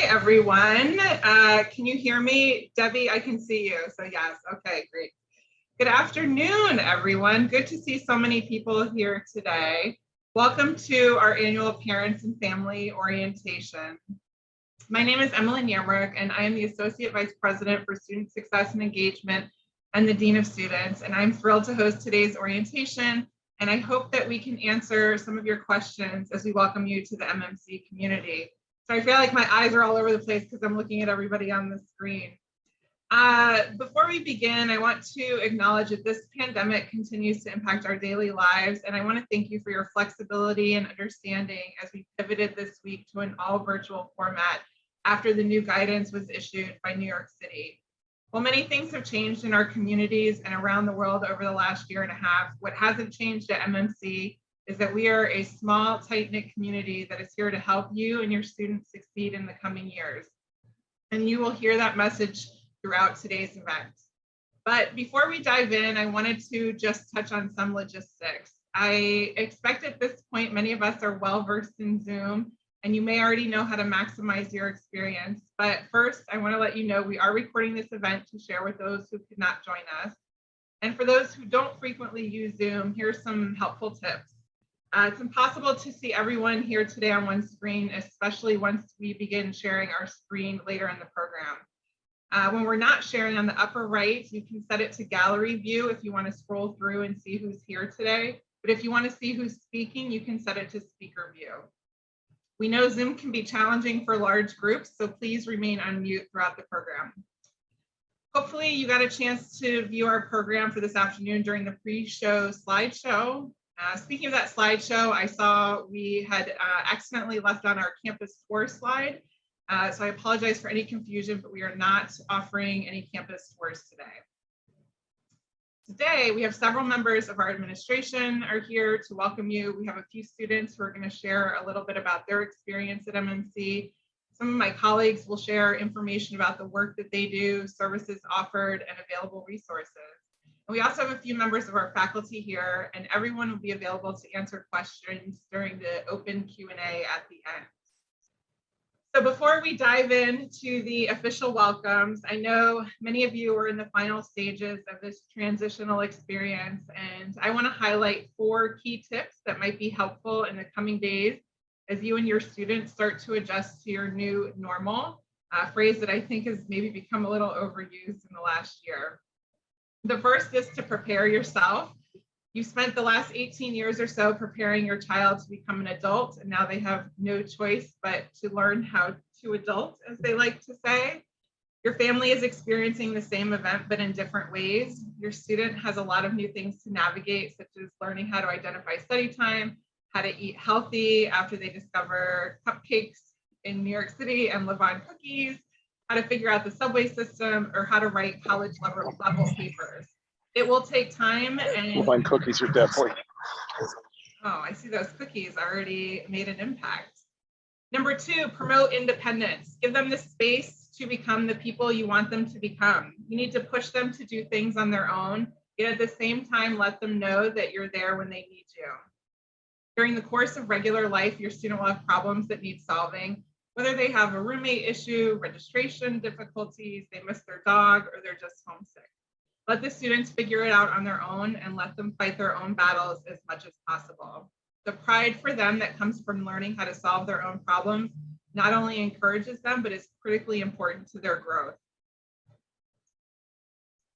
everyone. Can you hear me? Debbie, I can see you. So yes, okay, great. Good afternoon, everyone. Good to see so many people here today. Welcome to our annual Parents and Family Orientation. My name is Emily Yamrick, and I am the Associate Vice President for Student Success and Engagement and the Dean of Students. And I'm thrilled to host today's orientation. And I hope that we can answer some of your questions as we welcome you to the MMC community. So I feel like my eyes are all over the place because I'm looking at everybody on the screen. Before we begin, I want to acknowledge that this pandemic continues to impact our daily lives, and I want to thank you for your flexibility and understanding as we pivoted this week to an all virtual format after the new guidance was issued by New York City. While many things have changed in our communities and around the world over the last year and a half, what hasn't changed at MMC is that we are a small, tight-knit community that is here to help you and your students succeed in the coming years. And you will hear that message throughout today's event. But before we dive in, I wanted to just touch on some logistics. I expect at this point, many of us are well-versed in Zoom, and you may already know how to maximize your experience. But first, I want to let you know we are recording this event to share with those who could not join us. And for those who don't frequently use Zoom, here's some helpful tips. It's impossible to see everyone here today on one screen, especially once we begin sharing our screen later in the program. When we're not sharing, on the upper right, you can set it to gallery view if you want to scroll through and see who's here today. But if you want to see who's speaking, you can set it to speaker view. We know Zoom can be challenging for large groups, so please remain on mute throughout the program. Hopefully you got a chance to view our program for this afternoon during the pre-show slideshow. Speaking of that slideshow, I saw we had accidentally left on our campus tour slide. So I apologize for any confusion, but we are not offering any campus tours today. Today, we have several members of our administration are here to welcome you. We have a few students who are going to share a little bit about their experience at MMC. Some of my colleagues will share information about the work that they do, services offered, and available resources. And we also have a few members of our faculty here, and everyone will be available to answer questions during the open Q&A at the end. So before we dive into the official welcomes, I know many of you are in the final stages of this transitional experience, and I want to highlight 4 key tips that might be helpful in the coming days as you and your students start to adjust to your new normal, a phrase that I think has maybe become a little overused in the last year. The first is to prepare yourself. You spent the last 18 years or so preparing your child to become an adult, and now they have no choice but to learn how to adult, as they like to say. Your family is experiencing the same event, but in different ways. Your student has a lot of new things to navigate, such as learning how to identify study time, how to eat healthy after they discover cupcakes in New York City and live on cookies, how to figure out the subway system, or how to write college level papers. It will take time, and Fine cookies are definitely. Oh, I see those cookies already made an impact. Number 2, promote independence. Give them the space to become the people you want them to become. You need to push them to do things on their own, yet at the same time, let them know that you're there when they need you. During the course of regular life, your student will have problems that need solving, whether they have a roommate issue, registration difficulties, they miss their dog, or they're just homesick. Let the students figure it out on their own and let them fight their own battles as much as possible. The pride for them that comes from learning how to solve their own problems not only encourages them, but is critically important to their growth.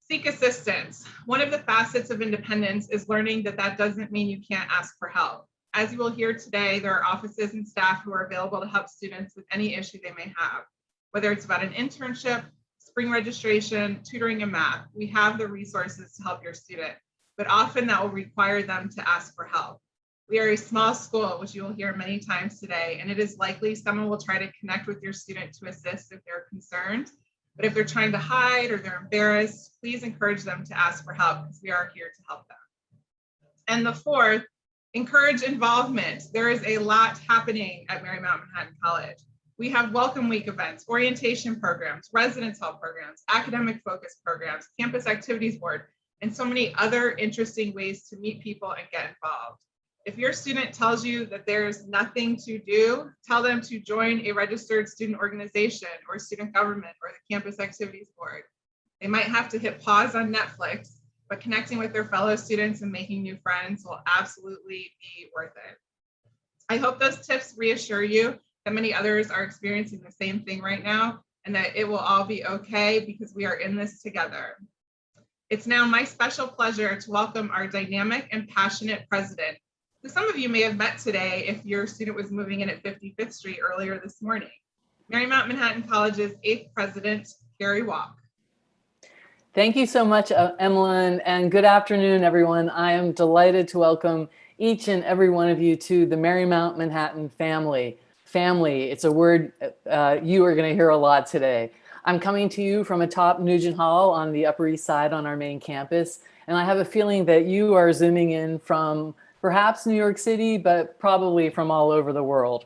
Seek assistance. One of the facets of independence is learning that that doesn't mean you can't ask for help. As you will hear today, there are offices and staff who are available to help students with any issue they may have, whether it's about an internship, spring registration, tutoring, and math. We have the resources to help your student, but often that will require them to ask for help. We are a small school, which you will hear many times today, and it is likely someone will try to connect with your student to assist if they're concerned. But if they're trying to hide or they're embarrassed, please encourage them to ask for help because we are here to help them. And the 4th, encourage involvement. There is a lot happening at Marymount Manhattan College. We have welcome week events, orientation programs, residence hall programs, academic focus programs, campus activities board, and so many other interesting ways to meet people and get involved. If your student tells you that there's nothing to do, tell them to join a registered student organization or student government or the campus activities board. They might have to hit pause on Netflix, but connecting with their fellow students and making new friends will absolutely be worth it. I hope those tips reassure you that many others are experiencing the same thing right now and that it will all be okay because we are in this together. It's now my special pleasure to welcome our dynamic and passionate president, who some of you may have met today if your student was moving in at 55th Street earlier this morning. Marymount Manhattan College's 8th president, Carrie Walk. Thank you so much, Emmeline, and good afternoon, everyone. I am delighted to welcome each and every one of you to the Marymount Manhattan family. Family, it's a word you are going to hear a lot today. I'm coming to you from atop Nugent Hall on the Upper East Side on our main campus, and I have a feeling that you are zooming in from perhaps New York City, but probably from all over the world.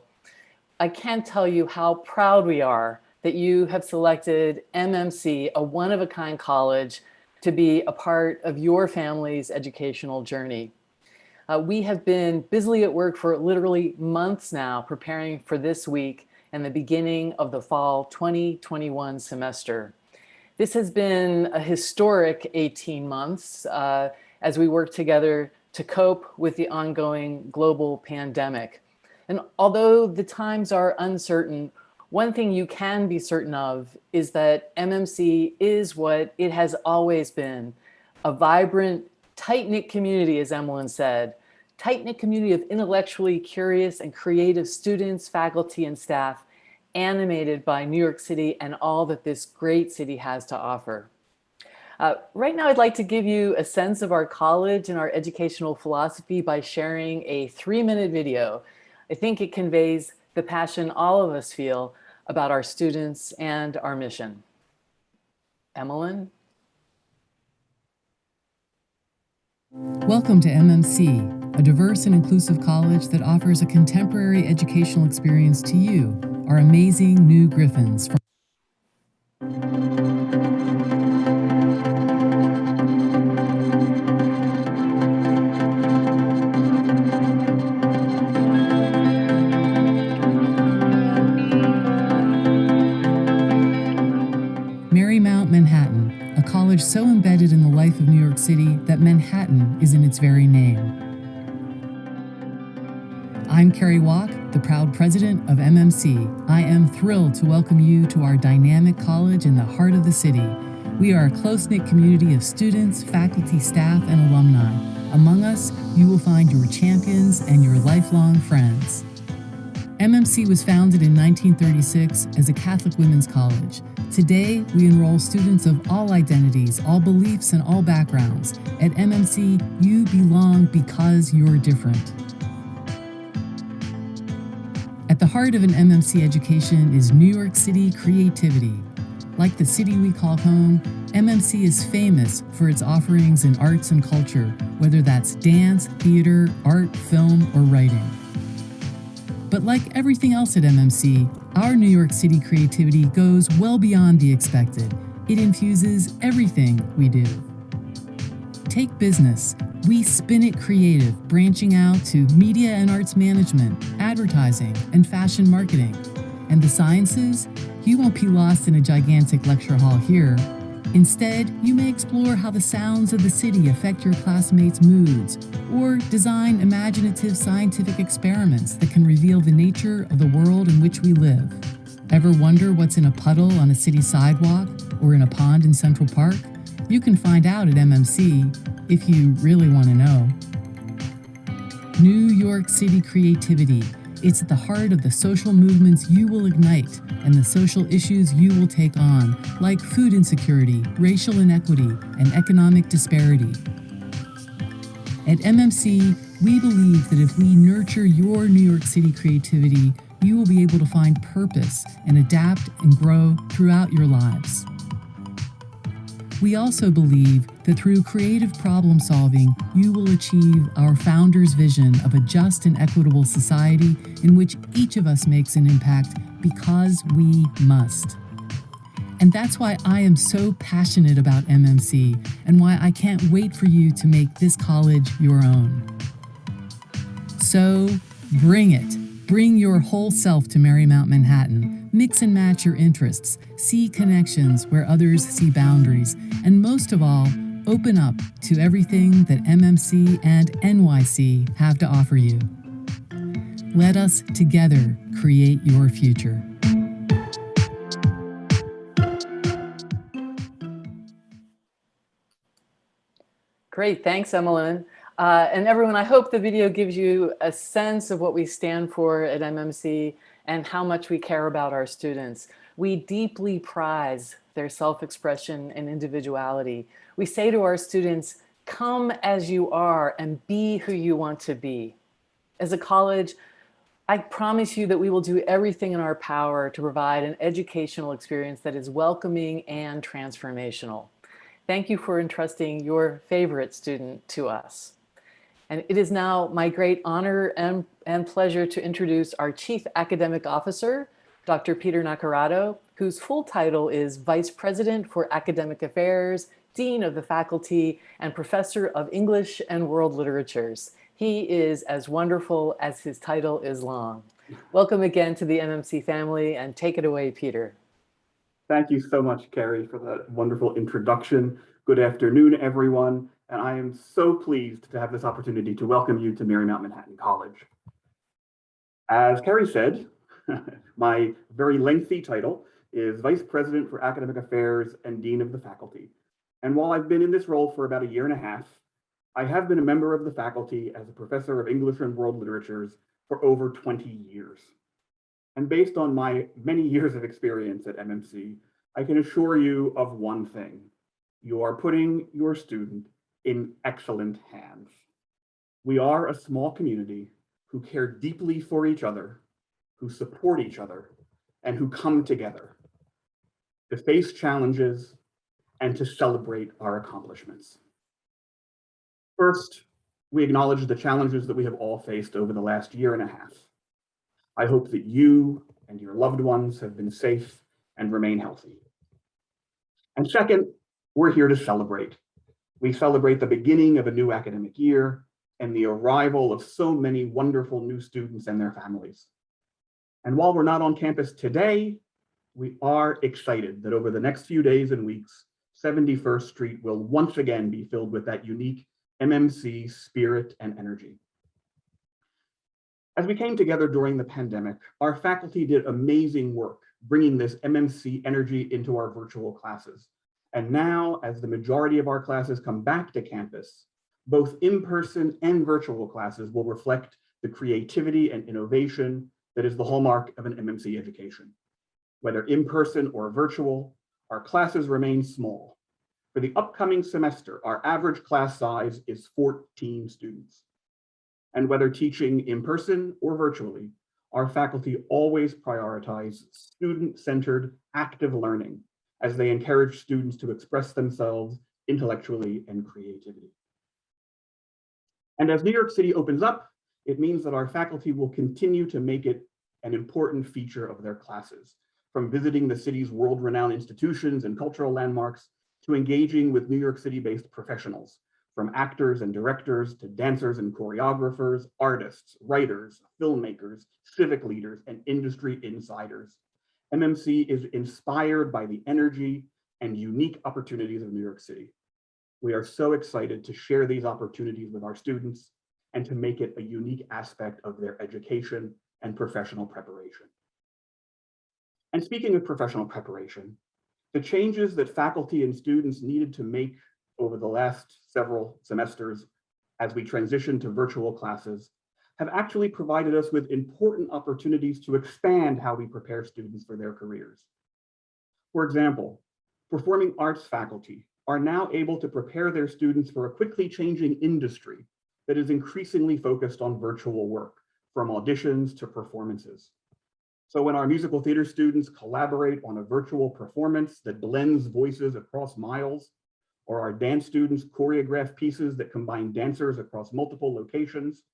I can't tell you how proud we are that you have selected MMC, a one-of-a-kind college, to be a part of your family's educational journey. We have been busily at work for literally months now, preparing for this week and the beginning of the fall 2021 semester. This has been a historic 18 months as we work together to cope with the ongoing global pandemic. And although the times are uncertain, one thing you can be certain of is that MMC is what it has always been, a vibrant, tight-knit community, as Emmeline said, tight-knit community of intellectually curious and creative students, faculty, and staff, animated by New York City and all that this great city has to offer. Right now, I'd like to give you a sense of our college and our educational philosophy by sharing a 3-minute video. I think it conveys the passion all of us feel about our students and our mission. Emmeline? Welcome to MMC, a diverse and inclusive college that offers a contemporary educational experience to you, our amazing new Griffins. Marymount Manhattan, a college so embedded in the life of New York City that Manhattan is in its very name. I'm Carrie Walk, the proud president of MMC. I am thrilled to welcome you to our dynamic college in the heart of the city. We are a close-knit community of students, faculty, staff, and alumni. Among us, you will find your champions and your lifelong friends. MMC was founded in 1936 as a Catholic women's college. Today, we enroll students of all identities, all beliefs, and all backgrounds. At MMC, you belong because you're different. At the heart of an MMC education is New York City creativity. Like the city we call home, MMC is famous for its offerings in arts and culture, whether that's dance, theater, art, film, or writing. But like everything else at MMC, our New York City creativity goes well beyond the expected. It infuses everything we do. Take business. We spin it creative, branching out to media and arts management, advertising, and fashion marketing. And the sciences? You won't be lost in a gigantic lecture hall here. Instead, you may explore how the sounds of the city affect your classmates' moods, or design imaginative scientific experiments that can reveal the nature of the world in which we live. Ever wonder what's in a puddle on a city sidewalk or in a pond in Central Park? You can find out at MMC if you really want to know. New York City creativity. It's at the heart of the social movements you will ignite and the social issues you will take on, like food insecurity, racial inequity, and economic disparity. At MMC, we believe that if we nurture your New York City creativity, you will be able to find purpose and adapt and grow throughout your lives. We also believe that through creative problem solving, you will achieve our founder's vision of a just and equitable society in which each of us makes an impact because we must. And that's why I am so passionate about MMC and why I can't wait for you to make this college your own. So bring it. Bring your whole self to Marymount Manhattan. Mix and match your interests. See connections where others see boundaries. And most of all, open up to everything that MMC and NYC have to offer you. Let us together create your future. Great, thanks, Emmeline. And everyone, I hope the video gives you a sense of what we stand for at MMC and how much we care about our students. We deeply prize their self-expression and individuality. We say to our students, come as you are and be who you want to be. As a college, I promise you that we will do everything in our power to provide an educational experience that is welcoming and transformational. Thank you for entrusting your favorite student to us. And it is now my great honor and pleasure to introduce our Chief Academic Officer, Dr. Peter Naccarato, whose full title is Vice President for Academic Affairs, Dean of the Faculty, and Professor of English and World Literatures. He is as wonderful as his title is long. Welcome again to the MMC family, and take it away, Peter. Thank you so much, Carrie, for that wonderful introduction. Good afternoon, everyone. And I am so pleased to have this opportunity to welcome you to Marymount Manhattan College. As Carrie said, my very lengthy title is Vice President for Academic Affairs and Dean of the Faculty. And while I've been in this role for about a year and a half, I have been a member of the faculty as a professor of English and World Literatures for over 20 years. And based on my many years of experience at MMC, I can assure you of one thing. You are putting your student in excellent hands. We are a small community who care deeply for each other, who support each other, and who come together to face challenges and to celebrate our accomplishments. First, we acknowledge the challenges that we have all faced over the last year and a half. I hope that you and your loved ones have been safe and remain healthy. And second, we're here to celebrate. We celebrate the beginning of a new academic year and the arrival of so many wonderful new students and their families. And while we're not on campus today, we are excited that over the next few days and weeks, 71st Street will once again be filled with that unique MMC spirit and energy. As we came together during the pandemic, our faculty did amazing work bringing this MMC energy into our virtual classes. And now, as the majority of our classes come back to campus, both in-person and virtual classes will reflect the creativity and innovation that is the hallmark of an MMC education. Whether in-person or virtual, our classes remain small. For the upcoming semester, our average class size is 14 students. And whether teaching in person or virtually, our faculty always prioritize student-centered active learning as they encourage students to express themselves intellectually and creatively. And as New York City opens up, it means that our faculty will continue to make it an important feature of their classes, from visiting the city's world-renowned institutions and cultural landmarks to engaging with New York City-based professionals, from actors and directors to dancers and choreographers, artists, writers, filmmakers, civic leaders, and industry insiders. MMC is inspired by the energy and unique opportunities of New York City. We are so excited to share these opportunities with our students and to make it a unique aspect of their education and professional preparation. And speaking of professional preparation, the changes that faculty and students needed to make over the last several semesters as we transition to virtual classes have actually provided us with important opportunities to expand how we prepare students for their careers. For example, performing arts faculty are now able to prepare their students for a quickly changing industry that is increasingly focused on virtual work, from auditions to performances. So when our musical theater students collaborate on a virtual performance that blends voices across miles, or our dance students choreograph pieces that combine dancers across multiple locations,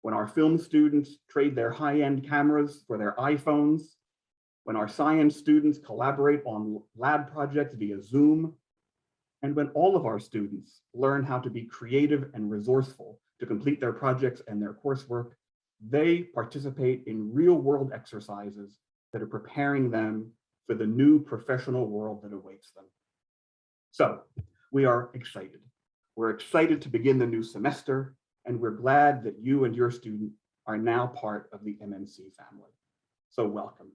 when our film students trade their high-end cameras for their iPhones, when our science students collaborate on lab projects via Zoom, and when all of our students learn how to be creative and resourceful to complete their projects and their coursework They participate in real-world exercises that are preparing them for the new professional world that awaits them. So we are excited. We're excited to begin the new semester, and we're glad that you and your student are now part of the MMC family. So welcome.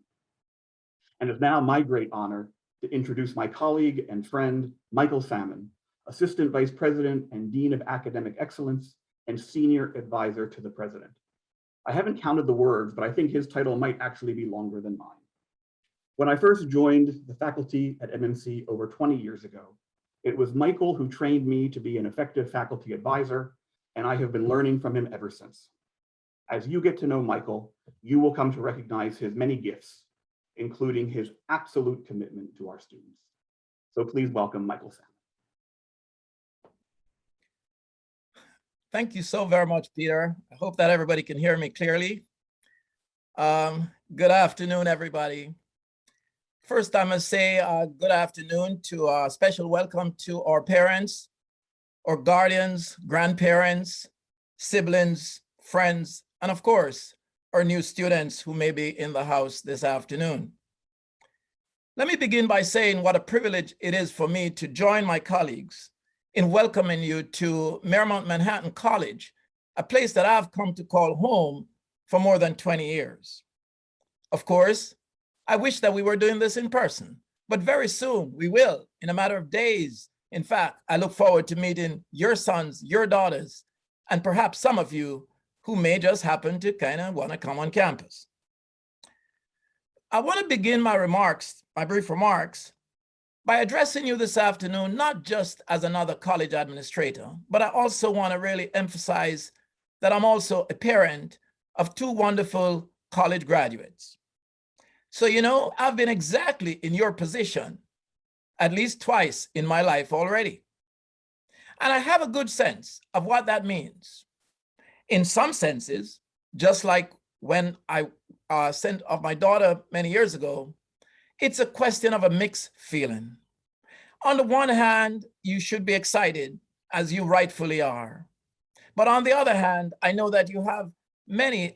And it's now my great honor to introduce my colleague and friend, Michael Salmon, Assistant Vice President and Dean of Academic Excellence and Senior Advisor to the President. I haven't counted the words, but I think his title might actually be longer than mine. When I first joined the faculty at MMC over 20 years ago, it was Michael who trained me to be an effective faculty advisor, and I have been learning from him ever since. As you get to know Michael, you will come to recognize his many gifts, including his absolute commitment to our students. So please welcome Michael Salmon. Thank you so very much, Peter. I hope that everybody can hear me clearly. Good afternoon, everybody. First, I must say good afternoon to a special welcome to our parents, our guardians, grandparents, siblings, friends, and of course, our new students who may be in the house this afternoon. Let me begin by saying what a privilege it is for me to join my colleagues in welcoming you to Marymount Manhattan College, a place that I've come to call home for more than 20 years. Of course, I wish that we were doing this in person, but very soon we will, in a matter of days. In fact, I look forward to meeting your sons, your daughters, and perhaps some of you who may just happen to kind of want to come on campus. I want to begin my brief remarks, by addressing you this afternoon, not just as another college administrator, but I also want to really emphasize that I'm also a parent of two wonderful college graduates. So, you know, I've been exactly in your position at least twice in my life already. And I have a good sense of what that means. In some senses, just like when I sent off my daughter many years ago, it's a question of a mixed feeling. On the one hand, you should be excited, as you rightfully are. But on the other hand, I know that you have many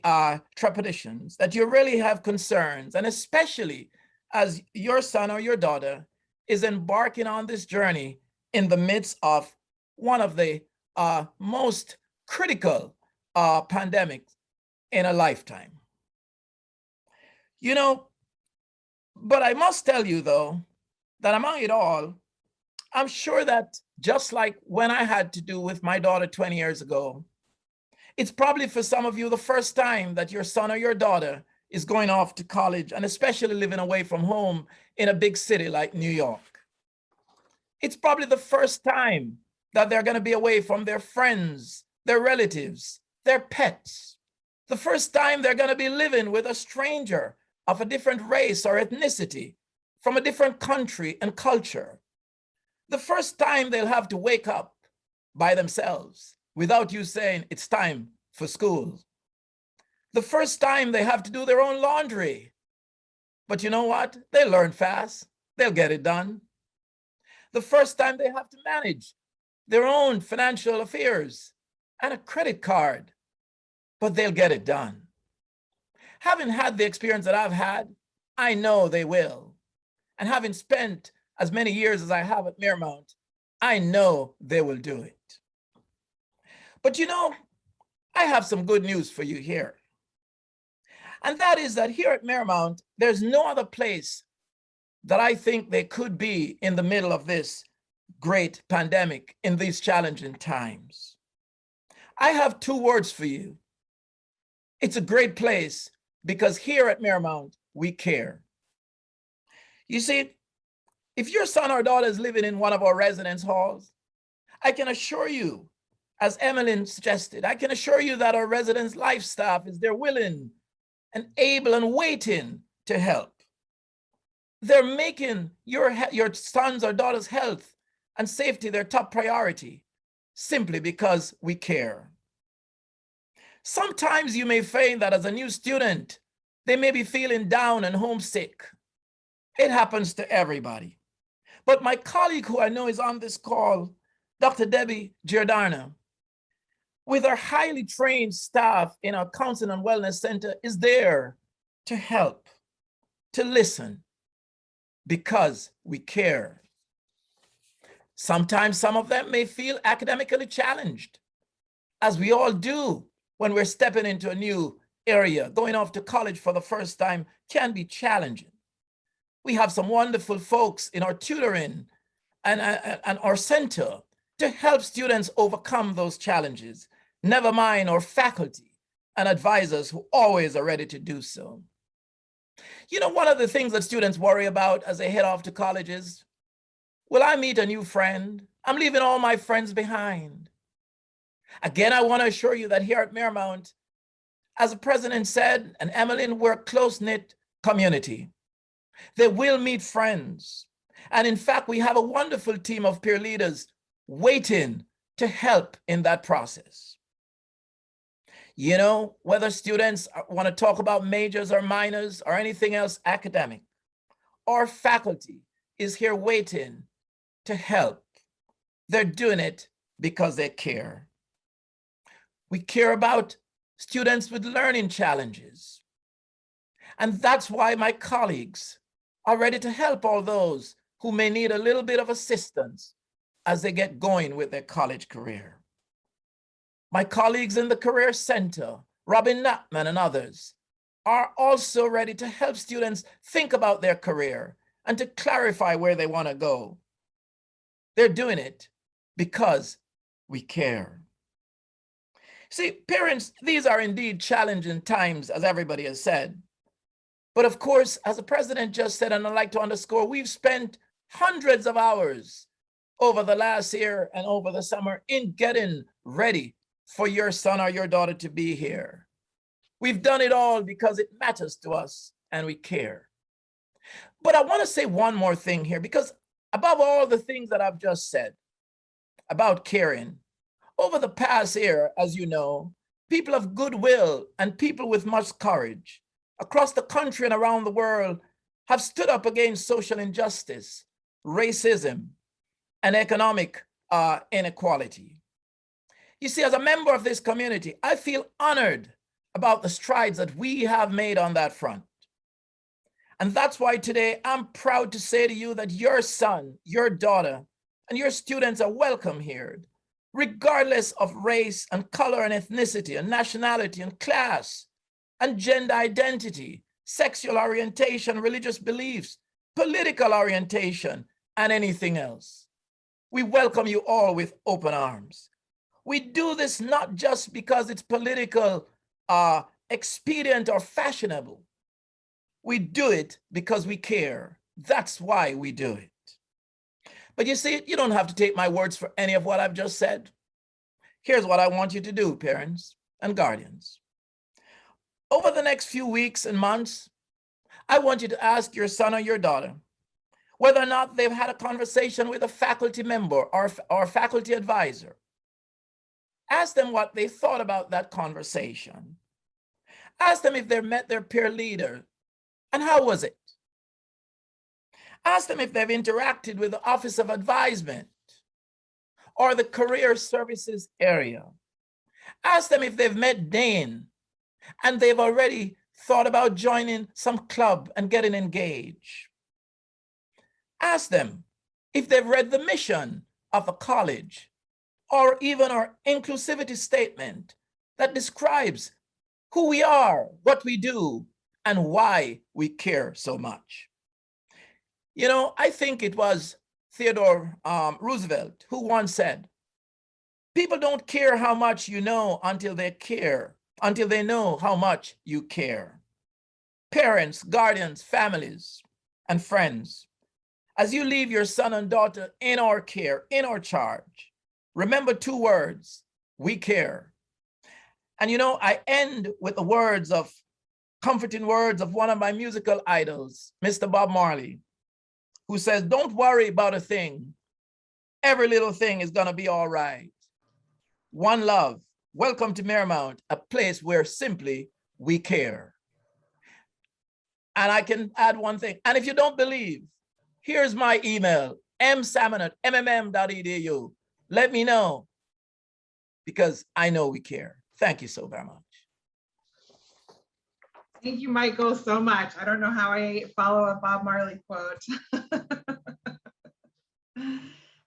trepidations, that you really have concerns, and especially as your son or your daughter is embarking on this journey in the midst of one of the most critical pandemics in a lifetime. You know, but I must tell you, though, that among it all, I'm sure that just like when I had to do with my daughter 20 years ago, it's probably for some of you the first time that your son or your daughter is going off to college, and especially living away from home in a big city like New York. It's probably the first time that they're going to be away from their friends, their relatives, their pets. The first time they're going to be living with a stranger of a different race or ethnicity, from a different country and culture. The first time they'll have to wake up by themselves without you saying it's time for school. The first time they have to do their own laundry. But you know what? They learn fast. They'll get it done. The first time they have to manage their own financial affairs and a credit card, but they'll get it done. Having had the experience that I've had, I know they will. And having spent as many years as I have at Marymount, I know they will do it. But you know, I have some good news for you here. And that is that here at Marymount, there's no other place that I think they could be in the middle of this great pandemic in these challenging times. I have two words for you. It's a great place because here at Marymount, we care. You see, if your son or daughter is living in one of our residence halls, I can assure you, as Emmeline suggested, I can assure you that our residence life staff is there willing and able and waiting to help. They're making your son's or daughter's health and safety their top priority simply because we care. Sometimes you may find that as a new student, they may be feeling down and homesick. It happens to everybody. But my colleague who I know is on this call, Dr. Debbie Giordano, with our highly trained staff in our Counseling and Wellness Center is there to help, to listen, because we care. Sometimes some of them may feel academically challenged, as we all do when we're stepping into a new area. Going off to college for the first time can be challenging. We have some wonderful folks in our tutoring and our center to help students overcome those challenges, never mind our faculty and advisors who always are ready to do so. You know, one of the things that students worry about as they head off to college is, will I meet a new friend? I'm leaving all my friends behind. Again, I want to assure you that here at Marymount, as the president said, and Emmeline, we're a close-knit community. They will meet friends. And in fact, we have a wonderful team of peer leaders waiting to help in that process. You know, whether students want to talk about majors or minors or anything else academic, our faculty is here waiting to help. They're doing it because they care. We care about students with learning challenges. And that's why my colleagues are ready to help all those who may need a little bit of assistance as they get going with their college career. My colleagues in the Career Center, Robin Knappman and others, are also ready to help students think about their career and to clarify where they want to go. They're doing it because we care. See, parents, these are indeed challenging times, as everybody has said. But of course, as the president just said, and I'd like to underscore, we've spent hundreds of hours over the last year and over the summer in getting ready for your son or your daughter to be here. We've done it all because it matters to us and we care. But I want to say one more thing here, because above all the things that I've just said about caring, over the past year, as you know, people of goodwill and people with much courage across the country and around the world have stood up against social injustice, racism, and economic inequality. You see, as a member of this community, I feel honored about the strides that we have made on that front. And that's why today I'm proud to say to you that your son, your daughter, and your students are welcome here, regardless of race and color and ethnicity and nationality and class and gender identity, sexual orientation, religious beliefs, political orientation, and anything else. We welcome you all with open arms. We do this not just because it's political, expedient, or fashionable. We do it because we care. That's why we do it. But you see, you don't have to take my words for any of what I've just said. Here's what I want you to do, parents and guardians. Over the next few weeks and months, I want you to ask your son or your daughter whether or not they've had a conversation with a faculty member or faculty advisor. Ask them what they thought about that conversation. Ask them if they met their peer leader and how was it? Ask them if they've interacted with the Office of Advisement or the Career Services area. Ask them if they've met Dane and they've already thought about joining some club and getting engaged. Ask them if they've read the mission of the college or even our inclusivity statement that describes who we are, what we do, and why we care so much. You know, I think it was Theodore Roosevelt who once said, people don't care how much you know until they know how much you care. Parents, guardians, families, and friends, as you leave your son and daughter in our care, in our charge, remember two words: we care. And you know, I end with the comforting words of one of my musical idols, Mr. Bob Marley, who says, don't worry about a thing. Every little thing is gonna be all right. One love. Welcome to Marymount, a place where simply we care. And I can add one thing. And if you don't believe, here's my email, msalmon@mmm.edu. Let me know. because I know we care. Thank you so very much. Thank you, Michael, so much. I don't know how I follow a Bob Marley quote.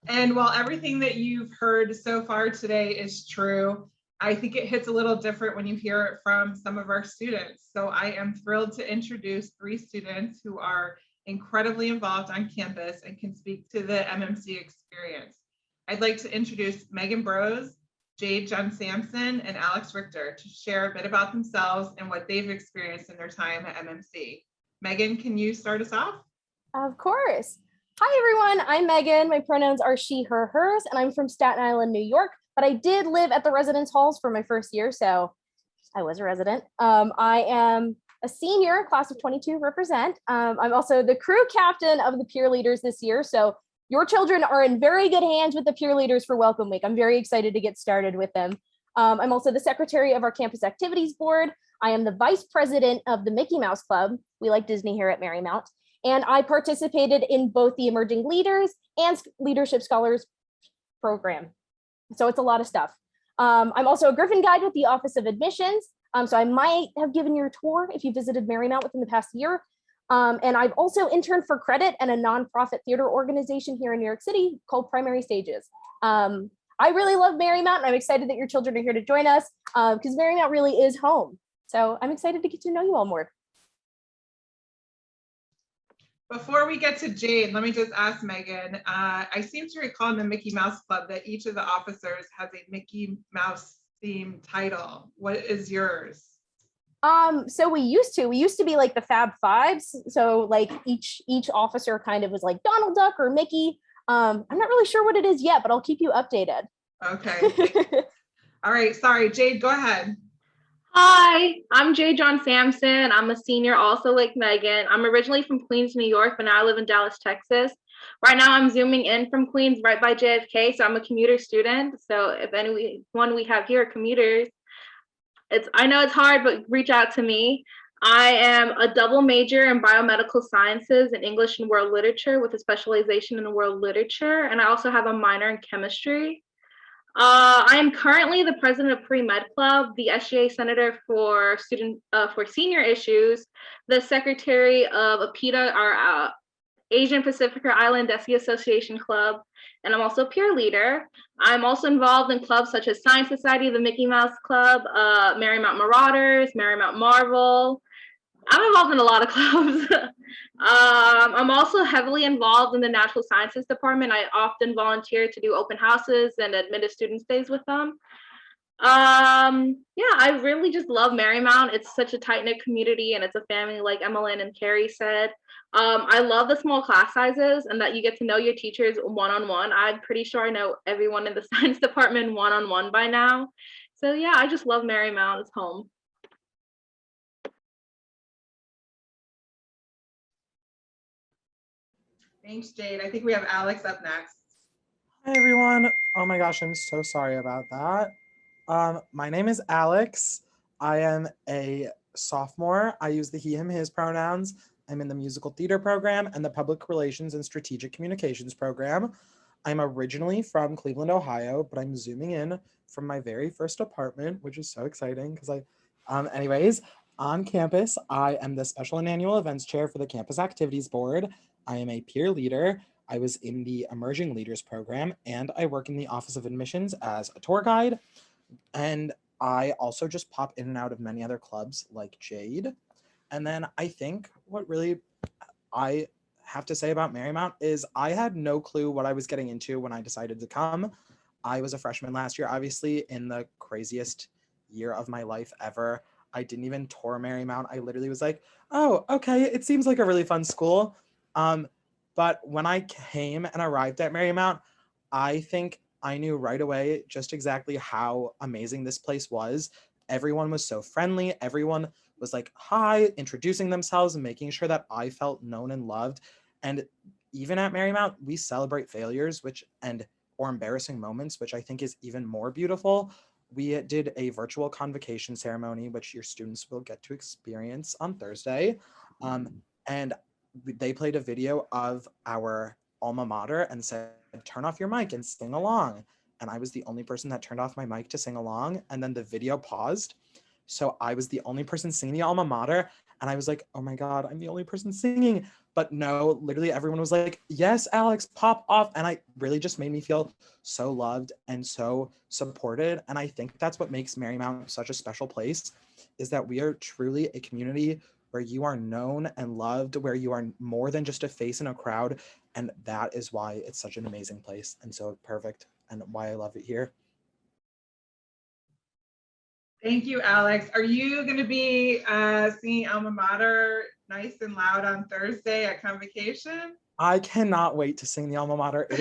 And while everything that you've heard so far today is true, I think it hits a little different when you hear it from some of our students. So I am thrilled to introduce 3 students who are incredibly involved on campus and can speak to the MMC experience. I'd like to introduce Megan Brose, Jade John Sampson, and Alex Richter to share a bit about themselves and what they've experienced in their time at MMC. Megan, can you start us off? Of course. Hi, everyone. I'm Megan. My pronouns are she, her, hers, and I'm from Staten Island, New York, but I did live at the residence halls for my first year, so I was a resident. I am a senior, class of 22, represent. I'm also the crew captain of the peer leaders this year, so your children are in very good hands with the peer leaders for Welcome Week. I'm very excited to get started with them. I'm also the secretary of our campus activities board. I am the vice president of the Mickey Mouse Club. We like Disney here at Marymount. And I participated in both the Emerging Leaders and Leadership Scholars program. So it's a lot of stuff. I'm also a Griffin Guide with the Office of Admissions. So I might have given you a tour if you visited Marymount within the past year. And I've also interned for credit at a nonprofit theater organization here in New York City called Primary Stages. I really love Marymount, and I'm excited that your children are here to join us because Marymount really is home. So I'm excited to get to know you all more. Before we get to Jade, let me just ask Megan. I seem to recall in the Mickey Mouse Club that each of the officers has a Mickey Mouse themed title. What is yours? So we used to be like the Fab Fives. So like each officer kind of was like Donald Duck or Mickey. I'm not really sure what it is yet, but I'll keep you updated. Okay. All right. Sorry, Jade, go ahead. Hi, I'm Jade John Sampson. I'm a senior also like Megan. I'm originally from Queens, New York, but now I live in Dallas, Texas. Right now I'm zooming in from Queens right by JFK, so I'm a commuter student. So if anyone we have here are commuters, I know it's hard, but reach out to me. I am a double major in biomedical sciences and English and world literature with a specialization in world literature, and I also have a minor in chemistry. I am currently the president of Pre-Med Club, the SGA senator for senior issues, the secretary of APITA, our Asian Pacific Island Desi Association Club, and I'm also a peer leader. I'm also involved in clubs such as Science Society, the Mickey Mouse Club, Marymount Marauders, Marymount Marvel. I'm involved in a lot of clubs. I'm also heavily involved in the natural sciences department. I often volunteer to do open houses and admitted student stays with them. Yeah, I really just love Marymount. It's such a tight-knit community and it's a family, like Emmeline and Carrie said. I love the small class sizes and that you get to know your teachers one-on-one. I'm pretty sure I know everyone in the science department one-on-one by now. So yeah, I just love Marymount. It's home. Thanks, Jade. I think we have Alex up next. Hi, everyone. Oh my gosh, I'm so sorry about that. My name is Alex. I am a sophomore. I use the he, him, his pronouns. I'm in the musical theater program and the public relations and strategic communications program. I'm originally from Cleveland, Ohio, but I'm zooming in from my very first apartment, which is so exciting because anyways, on campus, I am the special and annual events chair for the campus activities board. I am a peer leader. I was in the Emerging Leaders program, and I work in the Office of Admissions as a tour guide. And I also just pop in and out of many other clubs like Jade. And then I think what really I have to say about Marymount is I had no clue what I was getting into when I decided to come. I was a freshman last year, obviously in the craziest year of my life ever. I didn't even tour Marymount. I literally was like, oh, okay, it seems like a really fun school. But when I came and arrived at Marymount, I think I knew right away just exactly how amazing this place was. Everyone was so friendly. Everyone was like, hi, introducing themselves and making sure that I felt known and loved. And even at Marymount, we celebrate failures, or embarrassing moments, which I think is even more beautiful. We did a virtual convocation ceremony, which your students will get to experience on Thursday. And they played a video of our alma mater and said, turn off your mic and sing along. and I was the only person that turned off my mic to sing along, and then the video paused. So I was the only person singing the alma mater, and I was like, oh my God, I'm the only person singing. But no, literally everyone was like, yes, Alex, pop off. And I really just made me feel so loved and so supported. And I think that's what makes Marymount such a special place, is that we are truly a community where you are known and loved, where you are more than just a face in a crowd. And that is why it's such an amazing place and so perfect, and why I love it here. Thank you, Alex. Are you going to be singing Alma Mater nice and loud on Thursday at Convocation? I cannot wait to sing the alma mater. It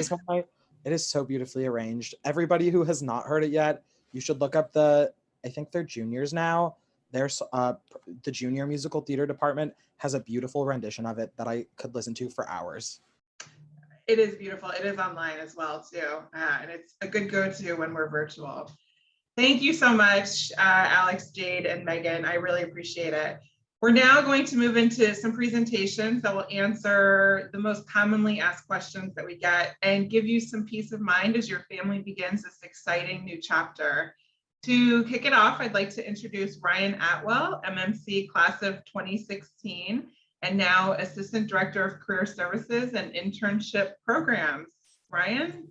is so beautifully arranged. Everybody who has not heard it yet, you should look up I think they're juniors now. There's the junior musical theater department has a beautiful rendition of it that I could listen to for hours. It is beautiful. It is online as well too. And it's a good go-to when we're virtual. Thank you so much, Alex, Jade, and Megan. I really appreciate it. We're now going to move into some presentations that will answer the most commonly asked questions that we get and give you some peace of mind as your family begins this exciting new chapter. To kick it off, I'd like to introduce Ryan Atwell, MMC class of 2016, and now Assistant Director of Career Services and Internship Programs. Ryan?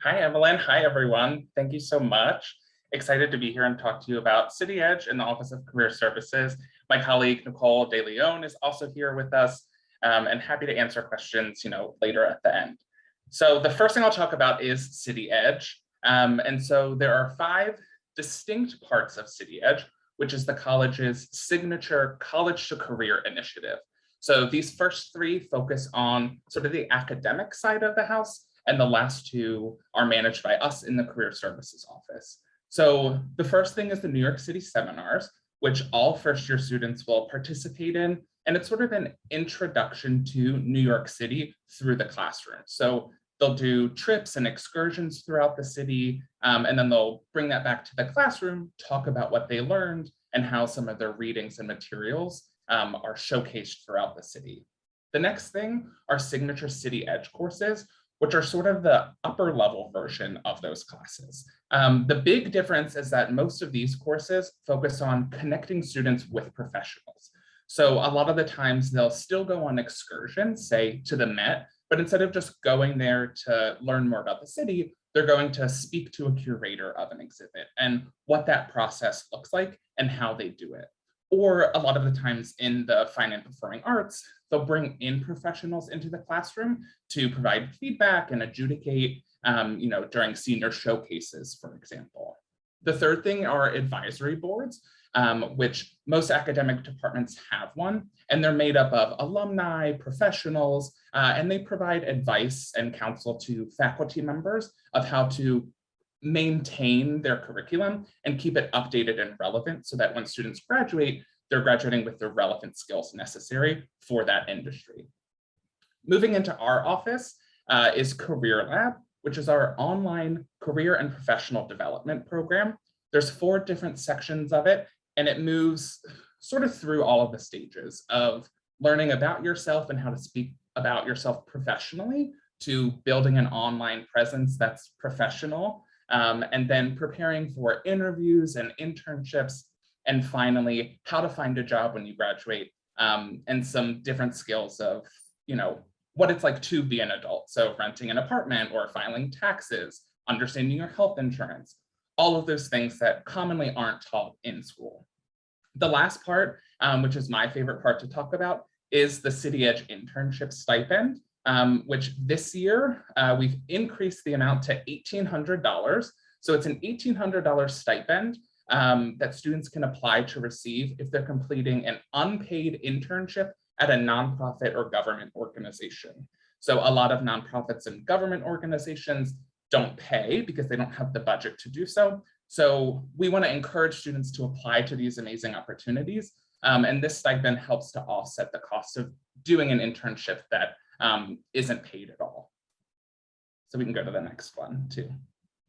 Hi, Evelyn. Hi, everyone. Thank you so much. Excited to be here and talk to you about City Edge and the Office of Career Services. My colleague, Nicole De Leon, is also here with us and happy to answer questions, later at the end. So the first thing I'll talk about is City Edge. And so there are 5 distinct parts of City Edge, which is the college's signature College to Career initiative. So these first 3 focus on sort of the academic side of the house, and the last 2 are managed by us in the Career Services office. So the first thing is the New York City seminars, which all first-year students will participate in, and it's sort of an introduction to New York City through the classroom. So they'll do trips and excursions throughout the city, and then they'll bring that back to the classroom, talk about what they learned, and how some of their readings and materials are showcased throughout the city. The next thing are signature City Edge courses, which are sort of the upper level version of those classes. The big difference is that most of these courses focus on connecting students with professionals. So a lot of the times they'll still go on excursions, say to the Met, but instead of just going there to learn more about the city, they're going to speak to a curator of an exhibit and what that process looks like and how they do it. Or a lot of the times in the fine and performing arts, they'll bring in professionals into the classroom to provide feedback and adjudicate, during senior showcases, for example. The third thing are advisory boards, which most academic departments have one, and they're made up of alumni, professionals, and they provide advice and counsel to faculty members of how to maintain their curriculum and keep it updated and relevant so that when students graduate, they're graduating with the relevant skills necessary for that industry. Moving into our office is Career Lab, which is our online career and professional development program. There's 4 different sections of it, and it moves sort of through all of the stages of learning about yourself and how to speak about yourself professionally, to building an online presence that's professional, and then preparing for interviews and internships, and finally, how to find a job when you graduate, and some different skills of, what it's like to be an adult. So renting an apartment or filing taxes, understanding your health insurance, all of those things that commonly aren't taught in school. The last part, which is my favorite part to talk about, is the City Edge internship stipend, which this year we've increased the amount to $1,800. So it's an $1,800 stipend that students can apply to receive if they're completing an unpaid internship at a nonprofit or government organization. So a lot of nonprofits and government organizations don't pay because they don't have the budget to do so. So we want to encourage students to apply to these amazing opportunities. And this stipend helps to offset the cost of doing an internship that isn't paid at all. So we can go to the next one too.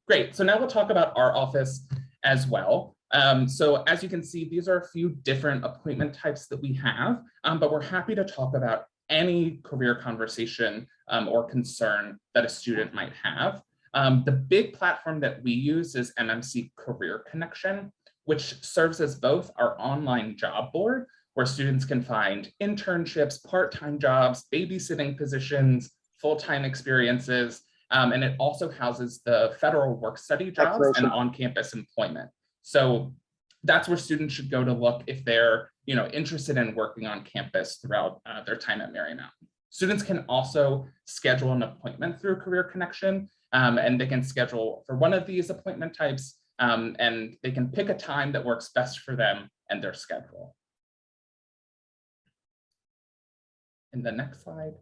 Great, so now we'll talk about our office as well. So as you can see, these are a few different appointment types that we have, but we're happy to talk about any career conversation or concern that a student might have. The big platform that we use is MMC Career Connection, which serves as both our online job board, where students can find internships, part-time jobs, babysitting positions, full-time experiences, and it also houses the federal work-study jobs and on-campus employment. So that's where students should go to look if they're interested in working on campus throughout their time at Marymount. Students can also schedule an appointment through Career Connection, and they can schedule for one of these appointment types, and they can pick a time that works best for them and their schedule. In the next slide.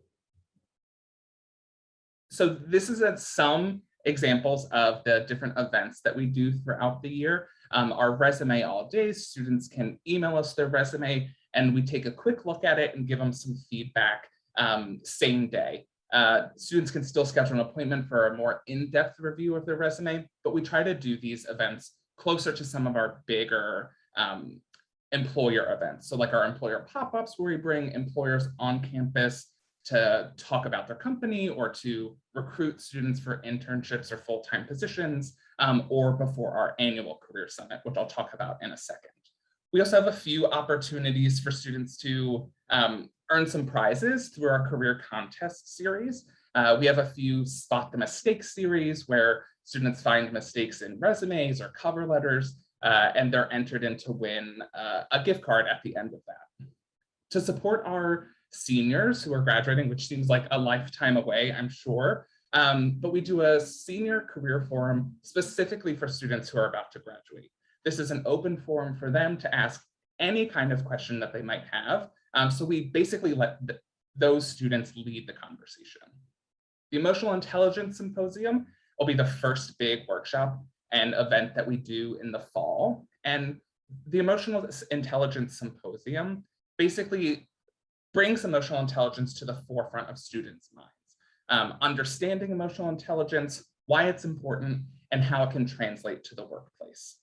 So this is some examples of the different events that we do throughout the year. Our resume all days, students can email us their resume and we take a quick look at it and give them some feedback same day. Students can still schedule an appointment for a more in-depth review of their resume, but we try to do these events closer to some of our bigger employer events. So like our employer pop-ups, where we bring employers on campus to talk about their company or to recruit students for internships or full-time positions, or before our annual career summit, which I'll talk about in a second. We also have a few opportunities for students to earn some prizes through our career contest series. We have a few Spot the Mistakes series where students find mistakes in resumes or cover letters, and they're entered in to win a gift card at the end of that. To support our seniors who are graduating, which seems like a lifetime away, I'm sure, but we do a senior career forum specifically for students who are about to graduate. This is an open forum for them to ask any kind of question that they might have. So we basically let those students lead the conversation. The Emotional Intelligence Symposium will be the first big workshop and event that we do in the fall. And the Emotional Intelligence Symposium basically brings emotional intelligence to the forefront of students' minds. Understanding emotional intelligence, why it's important, and how it can translate to the workplace.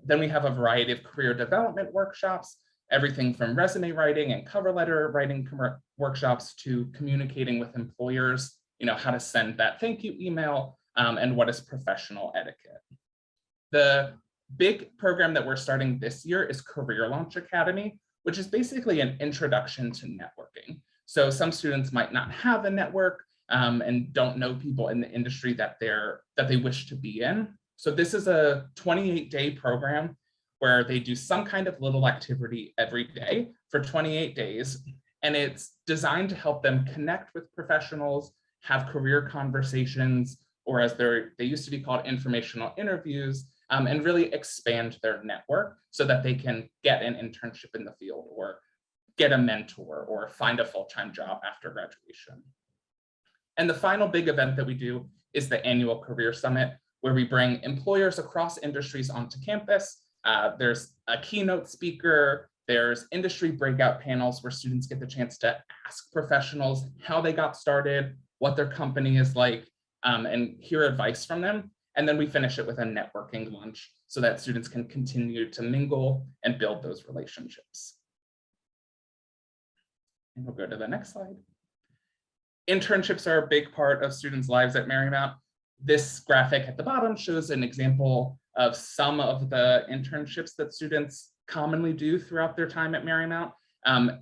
Then we have a variety of career development workshops, everything from resume writing and cover letter writing workshops to communicating with employers, how to send that thank you email, and what is professional etiquette. The big program that we're starting this year is Career Launch Academy, which is basically an introduction to networking. So some students might not have a network and don't know people in the industry that they wish to be in. So this is a 28-day program where they do some kind of little activity every day for 28 days. And it's designed to help them connect with professionals, have career conversations, or as they used to be called, informational interviews, and really expand their network so that they can get an internship in the field or get a mentor or find a full-time job after graduation. And the final big event that we do is the annual Career Summit, where we bring employers across industries onto campus. There's a keynote speaker, there's industry breakout panels where students get the chance to ask professionals how they got started, what their company is like, and hear advice from them. And then we finish it with a networking lunch so that students can continue to mingle and build those relationships. And we'll go to the next slide. Internships are a big part of students' lives at Marymount. This graphic at the bottom shows an example of some of the internships that students commonly do throughout their time at Marymount.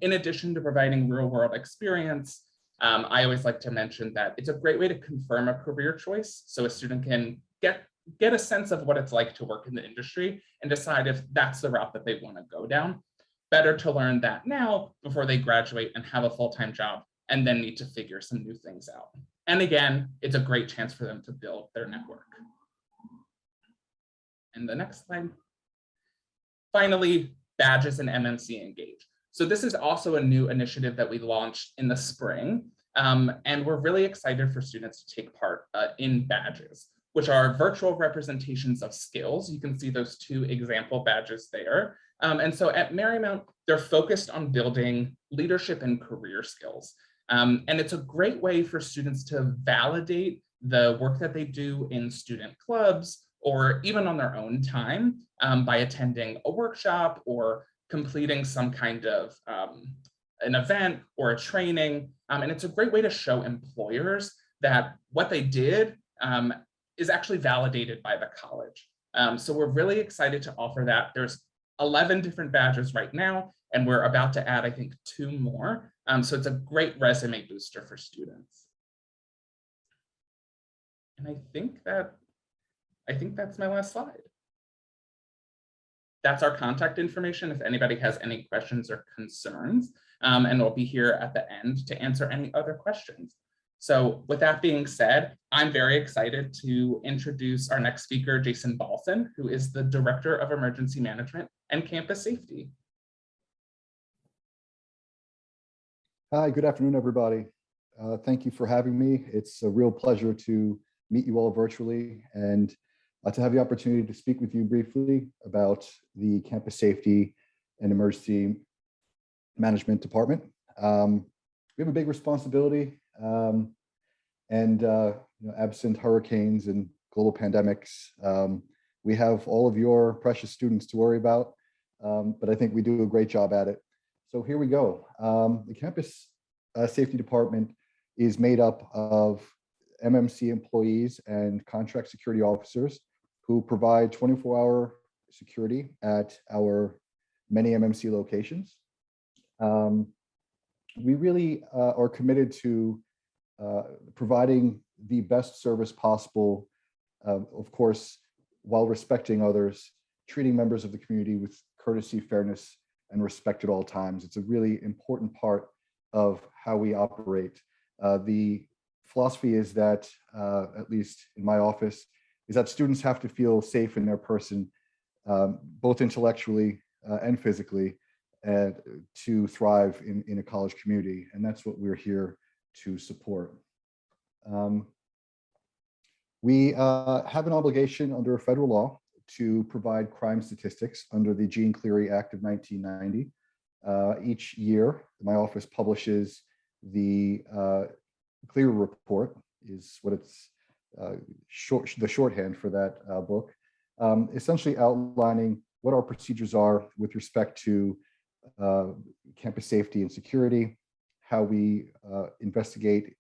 In addition to providing real-world experience, I always like to mention that it's a great way to confirm a career choice. So a student can get a sense of what it's like to work in the industry and decide if that's the route that they want to go down. Better to learn that now before they graduate and have a full-time job and then need to figure some new things out. And again, it's a great chance for them to build their network. And the next slide. Finally, badges and MMC Engage. So this is also a new initiative that we launched in the spring. And we're really excited for students to take part in badges, which are virtual representations of skills. You can see those two example badges there. And so at Marymount, they're focused on building leadership and career skills. And it's a great way for students to validate the work that they do in student clubs or even on their own time by attending a workshop or completing some kind of an event or a training. And it's a great way to show employers that what they did is actually validated by the college. So we're really excited to offer that. There's 11 different badges right now, and we're about to add, I think, 2 more. So it's a great resume booster for students. And I think that's my last slide. That's our contact information if anybody has any questions or concerns, and we'll be here at the end to answer any other questions. So with that being said, I'm very excited to introduce our next speaker, Jason Balson, who is the Director of Emergency Management and Campus Safety. Hi, good afternoon, everybody. Thank you for having me. It's a real pleasure to meet you all virtually and to have the opportunity to speak with you briefly about the Campus Safety and Emergency Management Department. We have a big responsibility, absent hurricanes and global pandemics, we have all of your precious students to worry about, but I think we do a great job at it. So here we go. The Campus Safety Department is made up of MMC employees and contract security officers who provide 24-hour security at our many MMC locations. We really are committed to providing the best service possible, of course, while respecting others, treating members of the community with courtesy, fairness, and respect at all times. It's a really important part of how we operate. The philosophy is that, at least in my office, is that students have to feel safe in their person, both intellectually and physically, to thrive in a college community. And that's what we're here to support. We have an obligation under federal law to provide crime statistics under the Jean Cleary Act of 1990. Each year, my office publishes the Cleary Report, is what it's the shorthand for that book, essentially outlining what our procedures are with respect to campus safety and security, how we investigate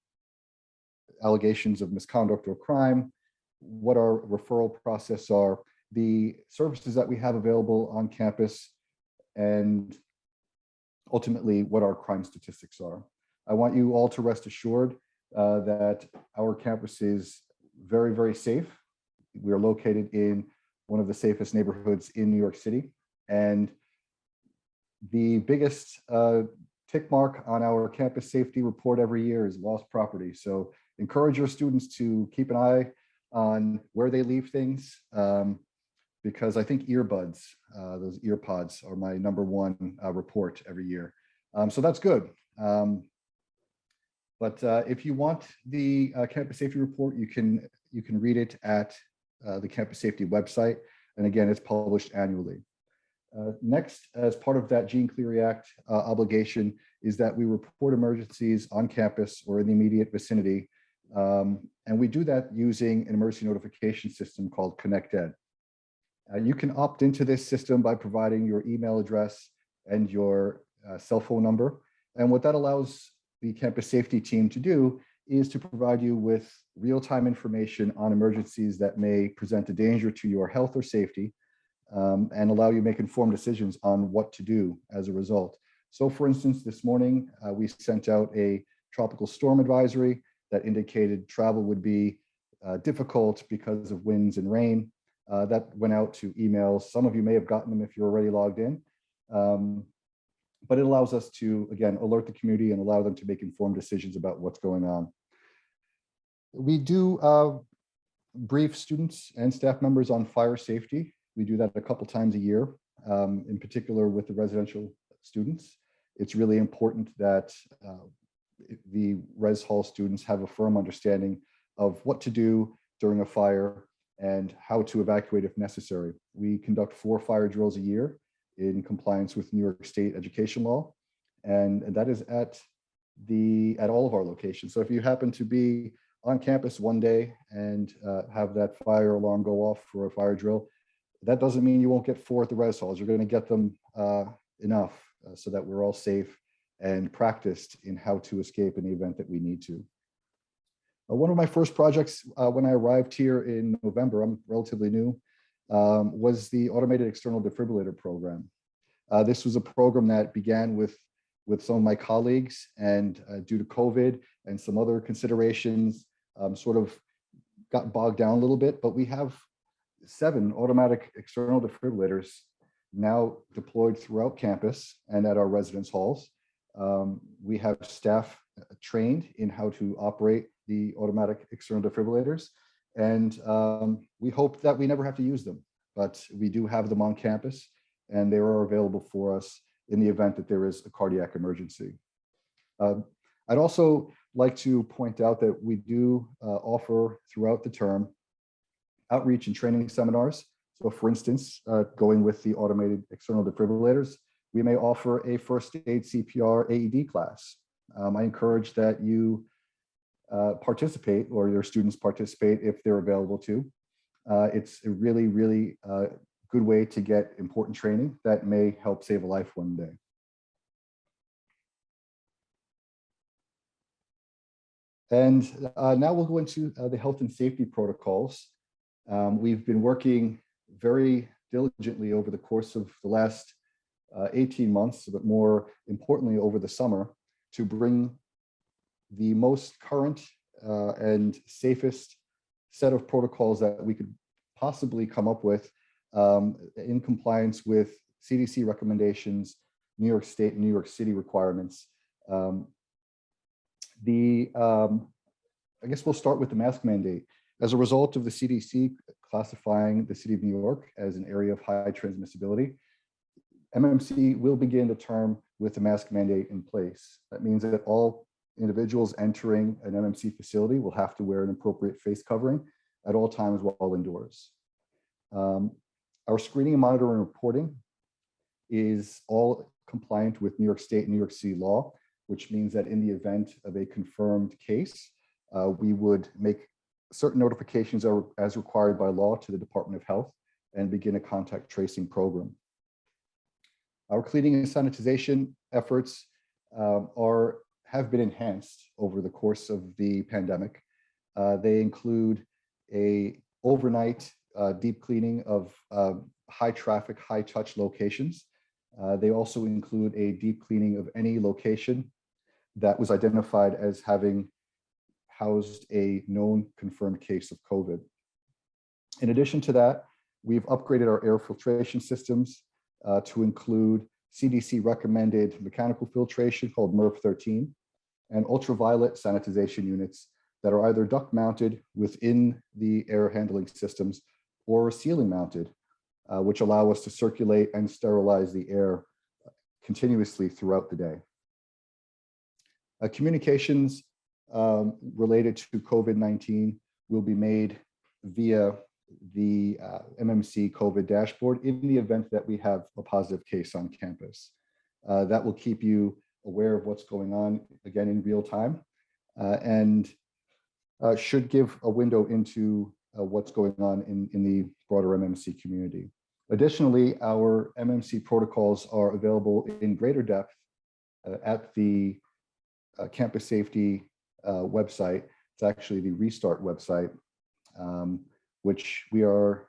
allegations of misconduct or crime, what our referral process are, the services that we have available on campus, and ultimately what our crime statistics are. I want you all to rest assured that our campus is very, very safe. We are located in one of the safest neighborhoods in New York City. And the biggest tick mark on our campus safety report every year is lost property. So encourage your students to keep an eye on where they leave things, because I think earbuds, those ear pods, are my #1 report every year. So that's good. But if you want the campus safety report, you can read it at the campus safety website. And again, it's published annually. Next, as part of that Jean Cleary Act obligation, is that we report emergencies on campus or in the immediate vicinity. And we do that using an emergency notification system called ConnectEd. You can opt into this system by providing your email address and your cell phone number. And what that allows the campus safety team to do is to provide you with real-time information on emergencies that may present a danger to your health or safety, and allow you to make informed decisions on what to do as a result. So for instance, this morning, we sent out a tropical storm advisory that indicated travel would be difficult because of winds and rain. That went out to emails. Some of you may have gotten them if you're already logged in. But it allows us to, again, alert the community and allow them to make informed decisions about what's going on. We do brief students and staff members on fire safety. We do that a couple times a year, in particular with the residential students. It's really important that the Res Hall students have a firm understanding of what to do during a fire and how to evacuate if necessary. We conduct 4 fire drills a year in compliance with New York State education law, and that is at all of our locations. So if you happen to be on campus one day and have that fire alarm go off for a fire drill, that doesn't mean you won't get 4 at the Res Halls. You're going to get them enough so that we're all safe and practiced in how to escape in the event that we need to. One of my first projects when I arrived here in November, I'm relatively new, was the Automated External Defibrillator Program. This was a program that began with some of my colleagues, and due to COVID and some other considerations, sort of got bogged down a little bit, but we have 7 automatic external defibrillators now deployed throughout campus and at our residence halls. We have staff trained in how to operate the automatic external defibrillators, and we hope that we never have to use them, but we do have them on campus, and they are available for us in the event that there is a cardiac emergency. I'd also like to point out that we do offer throughout the term outreach and training seminars. So for instance, going with the automated external defibrillators, we may offer a first aid CPR AED class. I encourage that you participate, or your students participate if they're available to. It's a really, really good way to get important training that may help save a life one day. And now we'll go into the health and safety protocols. We've been working very diligently over the course of the last 18 months, but more importantly over the summer, to bring the most current and safest set of protocols that we could possibly come up with in compliance with CDC recommendations, New York State and New York City requirements. I guess we'll start with the mask mandate. As a result of the CDC classifying the city of New York as an area of high transmissibility, MMC will begin the term with the mask mandate in place. That means that all individuals entering an MMC facility will have to wear an appropriate face covering at all times while indoors. Our screening and monitoring reporting is all compliant with New York State and New York City law, which means that in the event of a confirmed case, we would make certain notifications as required by law to the Department of Health and begin a contact tracing program. Our cleaning and sanitization efforts have been enhanced over the course of the pandemic. They include a overnight deep cleaning of high traffic, high touch locations. They also include a deep cleaning of any location that was identified as having housed a known confirmed case of COVID. In addition to that, we've upgraded our air filtration systems to include CDC recommended mechanical filtration called MERV 13 and ultraviolet sanitization units that are either duct mounted within the air handling systems or ceiling mounted, which allow us to circulate and sterilize the air continuously throughout the day. Communications related to COVID-19 will be made via the MMC COVID dashboard in the event that we have a positive case on campus. That will keep you aware of what's going on, again, in real time, and should give a window into what's going on in the broader MMC community. Additionally, our MMC protocols are available in greater depth at the campus safety website. It's actually the Restart website, which we are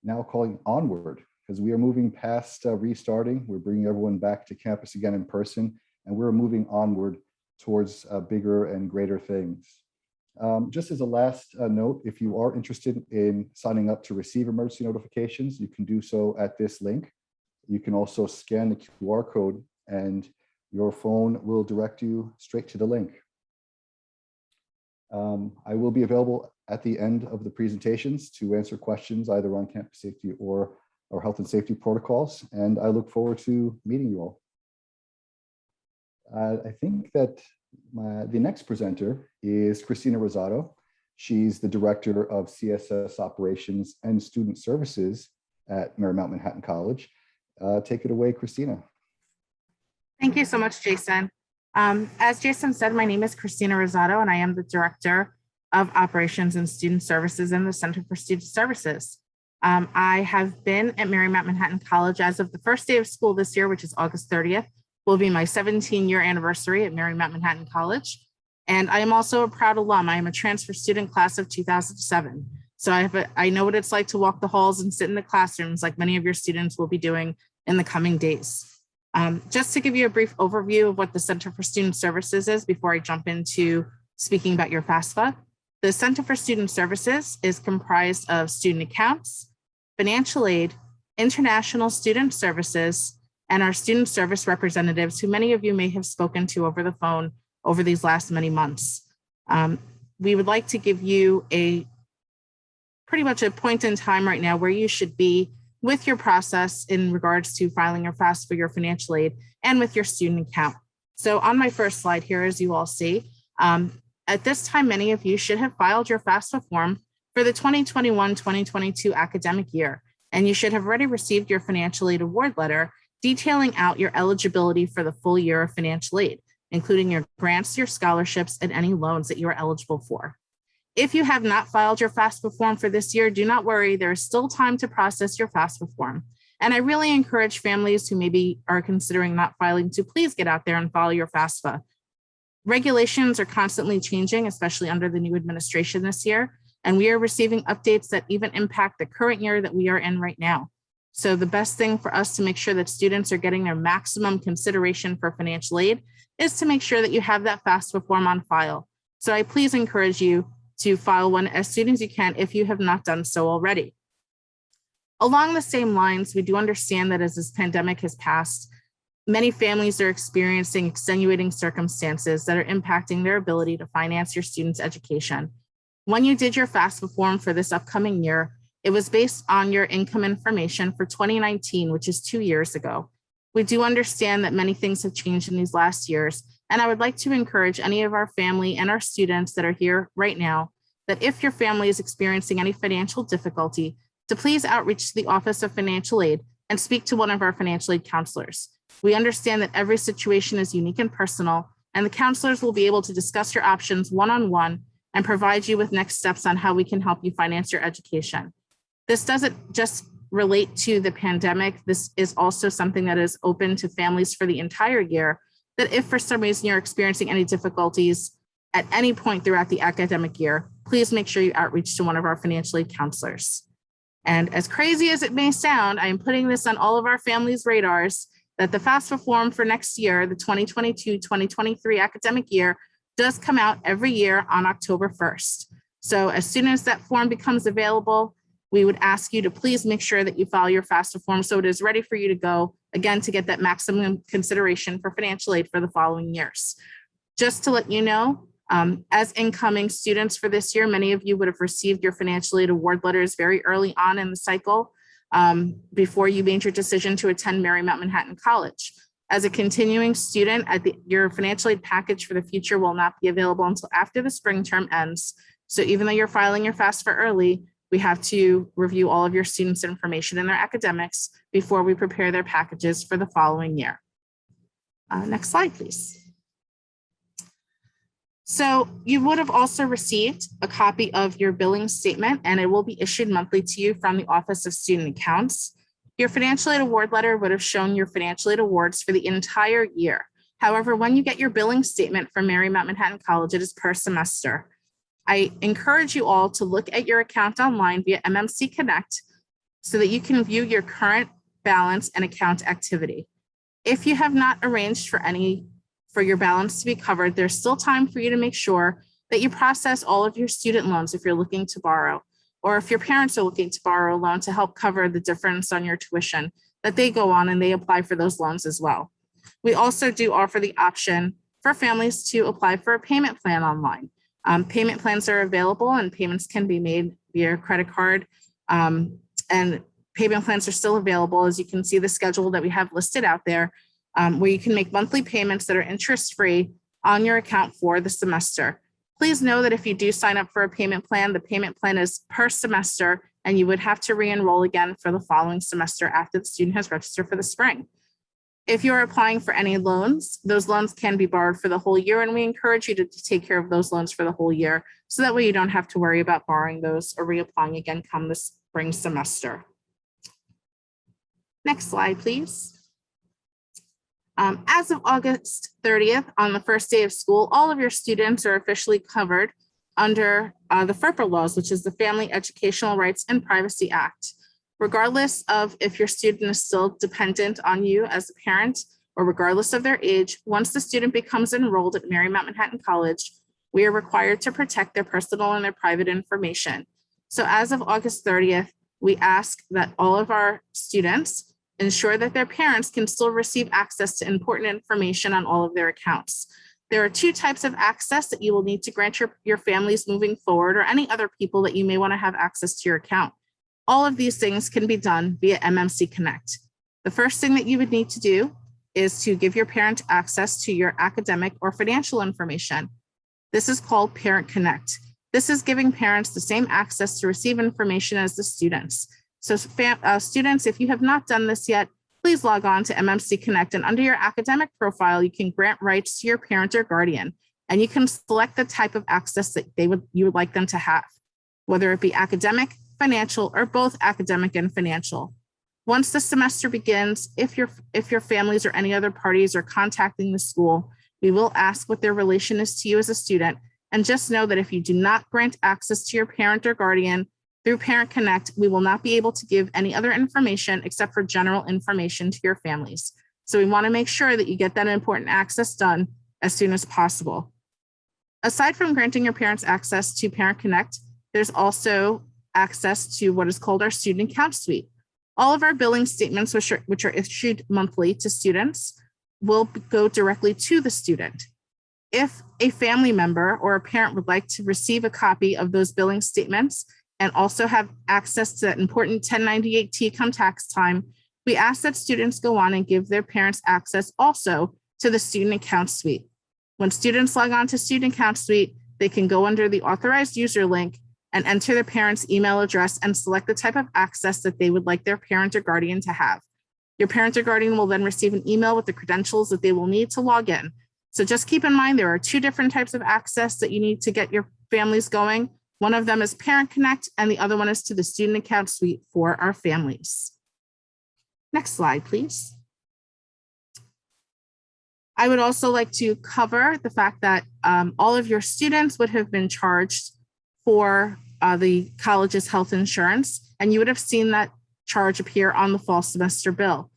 now calling Onward, because we are moving past restarting. We're bringing everyone back to campus again in person, and we're moving onward towards bigger and greater things. Just as a last note, if you are interested in signing up to receive emergency notifications, you can do so at this link. You can also scan the QR code and your phone will direct you straight to the link. I will be available at the end of the presentations to answer questions either on campus safety or our health and safety protocols, and I look forward to meeting you all. I think that the next presenter is Christina Rosado. She's the Director of CSS Operations and Student Services at Marymount Manhattan College. Take it away, Christina. Thank you so much, Jason. As Jason said, my name is Christina Rosado, and I am the Director of Operations and Student Services in the Center for Student Services. I have been at Marymount Manhattan College as of the first day of school this year, which is August 30th, will be my 17-year anniversary at Marymount Manhattan College. And I am also a proud alum. I am a transfer student class of 2007. So I know what it's like to walk the halls and sit in the classrooms like many of your students will be doing in the coming days. Just to give you a brief overview of what the Center for Student Services is before I jump into speaking about your FAFSA. The Center for Student Services is comprised of student accounts, financial aid, international student services, and our student service representatives, who many of you may have spoken to over the phone over these last many months. We would like to give you pretty much a point in time right now where you should be with your process in regards to filing your FAFSA for your financial aid and with your student account. So on my first slide here, as you all see, at this time, many of you should have filed your FAFSA form for the 2021-2022 academic year, and you should have already received your financial aid award letter detailing out your eligibility for the full year of financial aid, including your grants, your scholarships, and any loans that you are eligible for. If you have not filed your FAFSA form for this year, do not worry, there is still time to process your FAFSA form. And I really encourage families who maybe are considering not filing to please get out there and file your FAFSA. Regulations are constantly changing, especially under the new administration this year, and we are receiving updates that even impact the current year that we are in right now. So the best thing for us to make sure that students are getting their maximum consideration for financial aid is to make sure that you have that FAFSA form on file. So I please encourage you to file one as soon as you can if you have not done so already. Along the same lines, we do understand that as this pandemic has passed, many families are experiencing extenuating circumstances that are impacting their ability to finance your students' education. When you did your FAFSA form for this upcoming year, it was based on your income information for 2019, which is 2 years ago. We do understand that many things have changed in these last years, and I would like to encourage any of our family and our students that are here right now that if your family is experiencing any financial difficulty, to please outreach to the Office of Financial Aid and speak to one of our financial aid counselors. We understand that every situation is unique and personal, and the counselors will be able to discuss your options one-on-one and provide you with next steps on how we can help you finance your education. This doesn't just relate to the pandemic. This is also something that is open to families for the entire year, that if for some reason you're experiencing any difficulties at any point throughout the academic year, please make sure you outreach to one of our financial aid counselors. And as crazy as it may sound, I am putting this on all of our families' radars that the FAFSA form for next year, the 2022-2023 academic year, does come out every year on October 1st. So as soon as that form becomes available, we would ask you to please make sure that you file your FAFSA form so it is ready for you to go, again, to get that maximum consideration for financial aid for the following years. Just to let you know, as incoming students for this year, many of you would have received your financial aid award letters very early on in the cycle before you made your decision to attend Marymount Manhattan College. As a continuing student, your financial aid package for the future will not be available until after the spring term ends. So even though you're filing your FAFSA early, we have to review all of your students' information and their academics before we prepare their packages for the following year. Next slide, please. So you would have also received a copy of your billing statement, and it will be issued monthly to you from the Office of Student Accounts. Your financial aid award letter would have shown your financial aid awards for the entire year. However, when you get your billing statement from Marymount Manhattan College, it is per semester. I encourage you all to look at your account online via MMC Connect so that you can view your current balance and account activity. If you have not arranged for your balance to be covered, there's still time for you to make sure that you process all of your student loans if you're looking to borrow, or if your parents are looking to borrow a loan to help cover the difference on your tuition, that they go on and they apply for those loans as well. We also do offer the option for families to apply for a payment plan online. Payment plans are available and payments can be made via credit card, and payment plans are still available. As you can see the schedule that we have listed out there, where you can make monthly payments that are interest-free on your account for the semester. Please know that if you do sign up for a payment plan, the payment plan is per semester, and you would have to re-enroll again for the following semester after the student has registered for the spring. If you're applying for any loans, those loans can be borrowed for the whole year, and we encourage you to take care of those loans for the whole year, so that way you don't have to worry about borrowing those or reapplying again come the spring semester. Next slide, please. As of August 30th, on the first day of school, all of your students are officially covered under the FERPA laws, which is the Family Educational Rights and Privacy Act. Regardless of if your student is still dependent on you as a parent, or regardless of their age, once the student becomes enrolled at Marymount Manhattan College, we are required to protect their personal and their private information. So as of August 30th, we ask that all of our students ensure that their parents can still receive access to important information on all of their accounts. There are two types of access that you will need to grant your families moving forward, or any other people that you may want to have access to your account. All of these things can be done via MMC Connect. The first thing that you would need to do is to give your parent access to your academic or financial information. This is called Parent Connect. This is giving parents the same access to receive information as the students. So students, if you have not done this yet, please log on to MMC Connect, and under your academic profile, you can grant rights to your parent or guardian, and you can select the type of access that you would like them to have, whether it be academic, financial, or both academic and financial. Once the semester begins, if your families or any other parties are contacting the school, we will ask what their relation is to you as a student, and just know that if you do not grant access to your parent or guardian through Parent Connect, we will not be able to give any other information except for general information to your families. So we want to make sure that you get that important access done as soon as possible. Aside from granting your parents access to Parent Connect, there's also access to what is called our student account suite. All of our billing statements, which are issued monthly to students, will go directly to the student. If a family member or a parent would like to receive a copy of those billing statements and also have access to that important 1098-T come tax time, we ask that students go on and give their parents access also to the student account suite. When students log on to student account suite, they can go under the authorized user link and enter their parent's email address and select the type of access that they would like their parent or guardian to have. Your parent or guardian will then receive an email with the credentials that they will need to log in. So just keep in mind, there are two different types of access that you need to get your families going. One of them is Parent Connect, and the other one is to the student account suite for our families. Next slide, please. I would also like to cover the fact that all of your students would have been charged for the college's health insurance, and you would have seen that charge appear on the fall semester bill.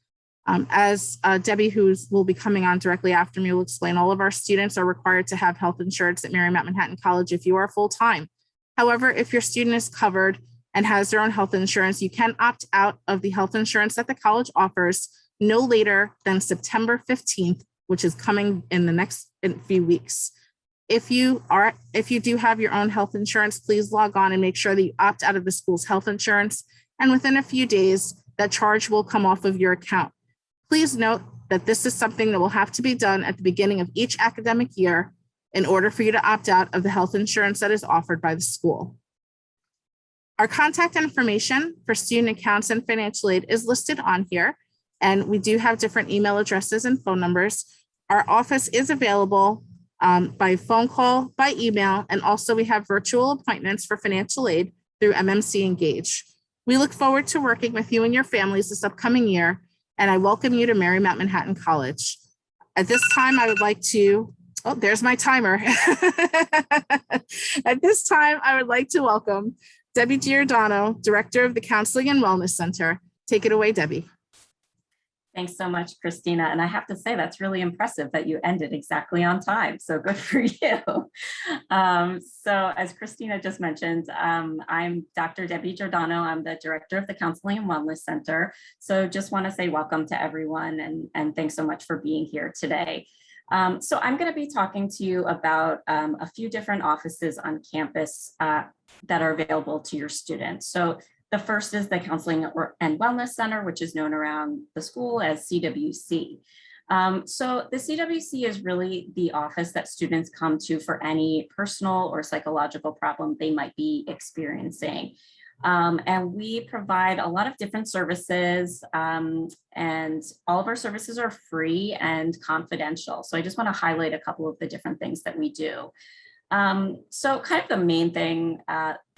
As Debbie, who will be coming on directly after me, will explain, all of our students are required to have health insurance at Marymount Manhattan College if you are full-time. However, if your student is covered and has their own health insurance, you can opt out of the health insurance that the college offers no later than September 15th, which is coming in the next few weeks. If you do have your own health insurance, please log on and make sure that you opt out of the school's health insurance. And within a few days, that charge will come off of your account. Please note that this is something that will have to be done at the beginning of each academic year in order for you to opt out of the health insurance that is offered by the school. Our contact information for student accounts and financial aid is listed on here, and we do have different email addresses and phone numbers. Our office is available by phone call, by email, and also we have virtual appointments for financial aid through MMC Engage. We look forward to working with you and your families this upcoming year, and I welcome you to Marymount Manhattan College. At this time, I would like to, oh, there's my timer. At this time, I would like to welcome Debbie Giordano, Director of the Counseling and Wellness Center. Take it away, Debbie. Thanks so much, Christina. And I have to say, that's really impressive that you ended exactly on time. So good for you. So as Christina just mentioned, I'm Dr. Debbie Giordano. I'm the Director of the Counseling and Wellness Center. So just want to say welcome to everyone and thanks so much for being here today. So I'm going to be talking to you about a few different offices on campus that are available to your students. So the first is the Counseling and Wellness Center, which is known around the school as CWC. So the CWC is really the office that students come to for any personal or psychological problem they might be experiencing. And we provide a lot of different services, and all of our services are free and confidential. So I just want to highlight a couple of the different things that we do. So kind of the main thing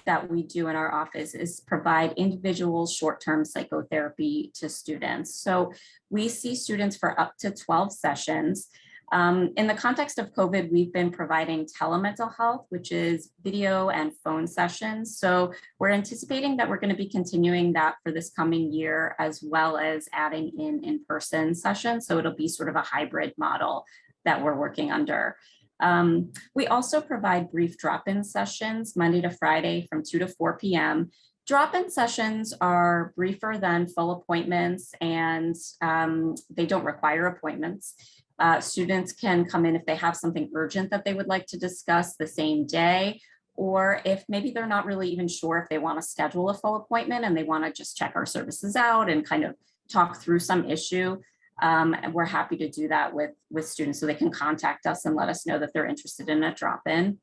that we do in our office is provide individual short-term psychotherapy to students. So we see students for up to 12 sessions. In the context of COVID, we've been providing telemental health, which is video and phone sessions. So we're anticipating that we're going to be continuing that for this coming year, as well as adding in-person sessions. So it'll be sort of a hybrid model that we're working under. We also provide brief drop-in sessions Monday to Friday from 2 to 4 p.m. Drop-in sessions are briefer than full appointments, and they don't require appointments. Students can come in if they have something urgent that they would like to discuss the same day, or if maybe they're not really even sure if they want to schedule a full appointment and they want to just check our services out and kind of talk through some issue. And we're happy to do that with students, so they can contact us and let us know that they're interested in a drop-in.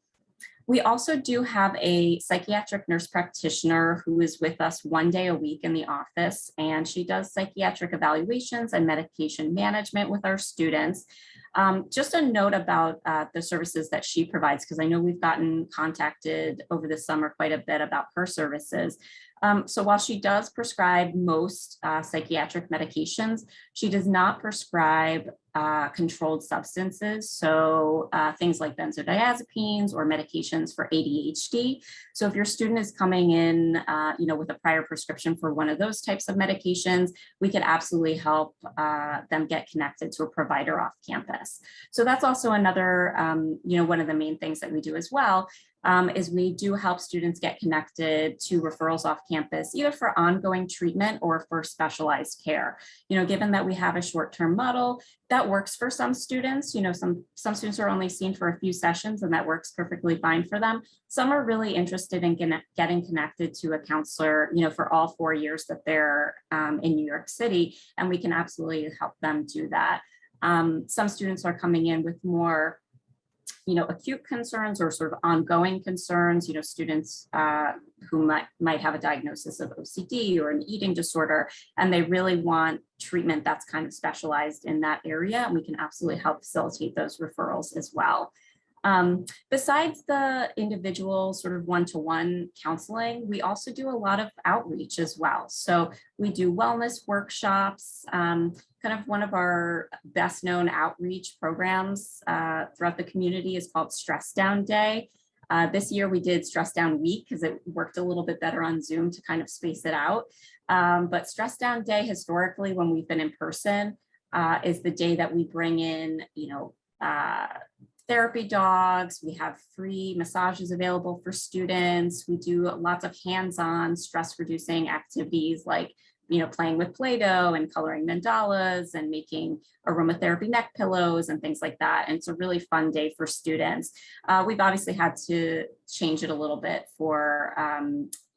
We also do have a psychiatric nurse practitioner who is with us 1 day a week in the office, and she does psychiatric evaluations and medication management with our students. Just a note about the services that she provides, because I know we've gotten contacted over the summer quite a bit about her services. So while she does prescribe most psychiatric medications, she does not prescribe controlled substances. So things like benzodiazepines or medications for ADHD. So if your student is coming in, with a prior prescription for one of those types of medications, we could absolutely help them get connected to a provider off campus. So that's also another, one of the main things that we do as well. Is we do help students get connected to referrals off campus, either for ongoing treatment or for specialized care. Given that we have a short-term model, that works for some students. Some students are only seen for a few sessions, and that works perfectly fine for them. Some are really interested in getting connected to a counselor, for all 4 years that they're in New York City, and we can absolutely help them do that. Some students are coming in with more acute concerns or sort of ongoing concerns, students who might have a diagnosis of OCD or an eating disorder, and they really want treatment that's kind of specialized in that area. And we can absolutely help facilitate those referrals as well. Besides the individual sort of one-to-one counseling, we also do a lot of outreach as well. So we do wellness workshops. Kind of one of our best known outreach programs throughout the community is called Stress Down Day. This year we did Stress Down Week because it worked a little bit better on Zoom to kind of space it out. But Stress Down Day, historically, when we've been in person, is the day that we bring in, therapy dogs. We have free massages available for students. We do lots of hands-on stress reducing activities like playing with Play-Doh and coloring mandalas and making aromatherapy neck pillows and things like that. And it's a really fun day for students. We've obviously had to change it a little bit for,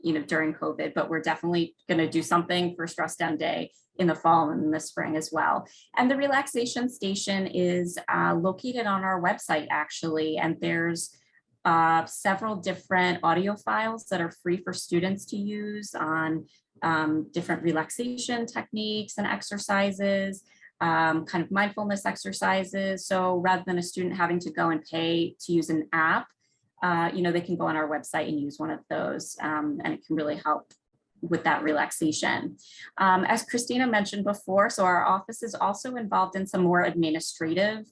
during COVID, but we're definitely going to do something for Stress Down Day in the fall and in the spring as well. And the relaxation station is located on our website, actually, and there's several different audio files that are free for students to use on different relaxation techniques and exercises, kind of mindfulness exercises. So rather than a student having to go and pay to use an app, they can go on our website and use one of those, and it can really help with that relaxation. As Christina mentioned before, so our office is also involved in some more administrative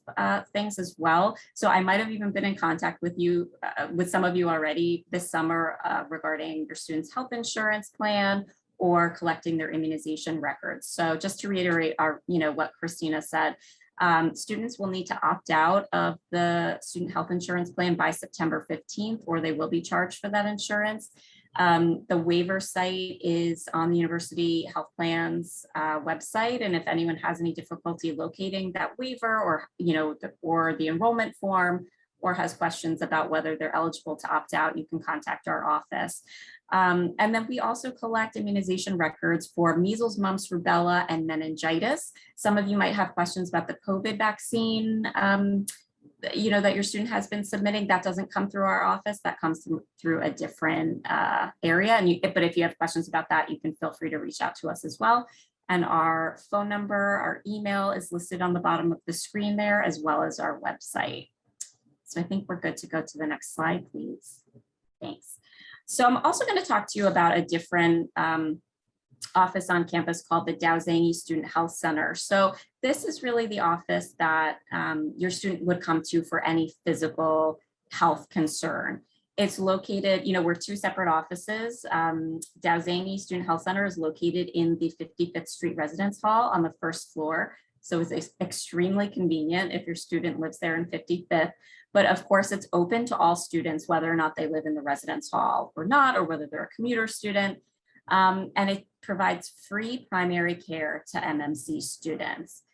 things as well. So I might have even been in contact with you, with some of you already this summer regarding your students' health insurance plan or collecting their immunization records. So just to reiterate what Christina said, students will need to opt out of the student health insurance plan by September 15th, or they will be charged for that insurance. The waiver site is on the University Health Plan's website, and if anyone has any difficulty locating that waiver or the enrollment form, or has questions about whether they're eligible to opt out, you can contact our office. And then we also collect immunization records for measles, mumps, rubella, and meningitis. Some of you might have questions about the COVID vaccine that your student has been submitting. That doesn't come through our office, that comes through a different area. But if you have questions about that, you can feel free to reach out to us as well. And our phone number, our email is listed on the bottom of the screen there, as well as our website. So I think we're good to go to the next slide, please. Thanks. So I'm also going to talk to you about a different office on campus called the Dowzangi Student Health Center. So this is really the office that your student would come to for any physical health concern. It's located, we're two separate offices. Dowzangi Student Health Center is located in the 55th Street Residence Hall on the first floor. So it's extremely convenient if your student lives there in 55th. But of course, it's open to all students, whether or not they live in the residence hall or not, or whether they're a commuter student. And it provides free primary care to MMC students.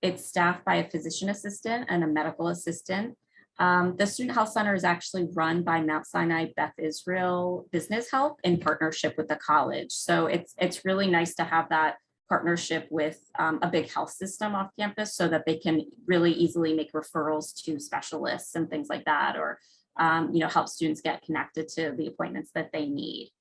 It's staffed by a physician assistant and a medical assistant. The Student Health Center is actually run by Mount Sinai Beth Israel Business Help in partnership with the college. So it's really nice to have that partnership with a big health system off campus so that they can really easily make referrals to specialists and things like that, or help students get connected to the appointments that they need.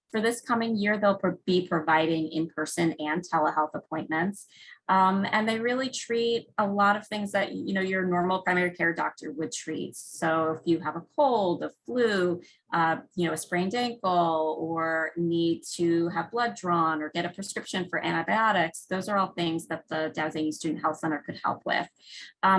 For this coming year, they'll be providing in-person and telehealth appointments. And they really treat a lot of things that your normal primary care doctor would treat. So if you have a cold, a flu, a sprained ankle, or need to have blood drawn or get a prescription for antibiotics, those are all things that the Dowzangi Student Health Center could help with.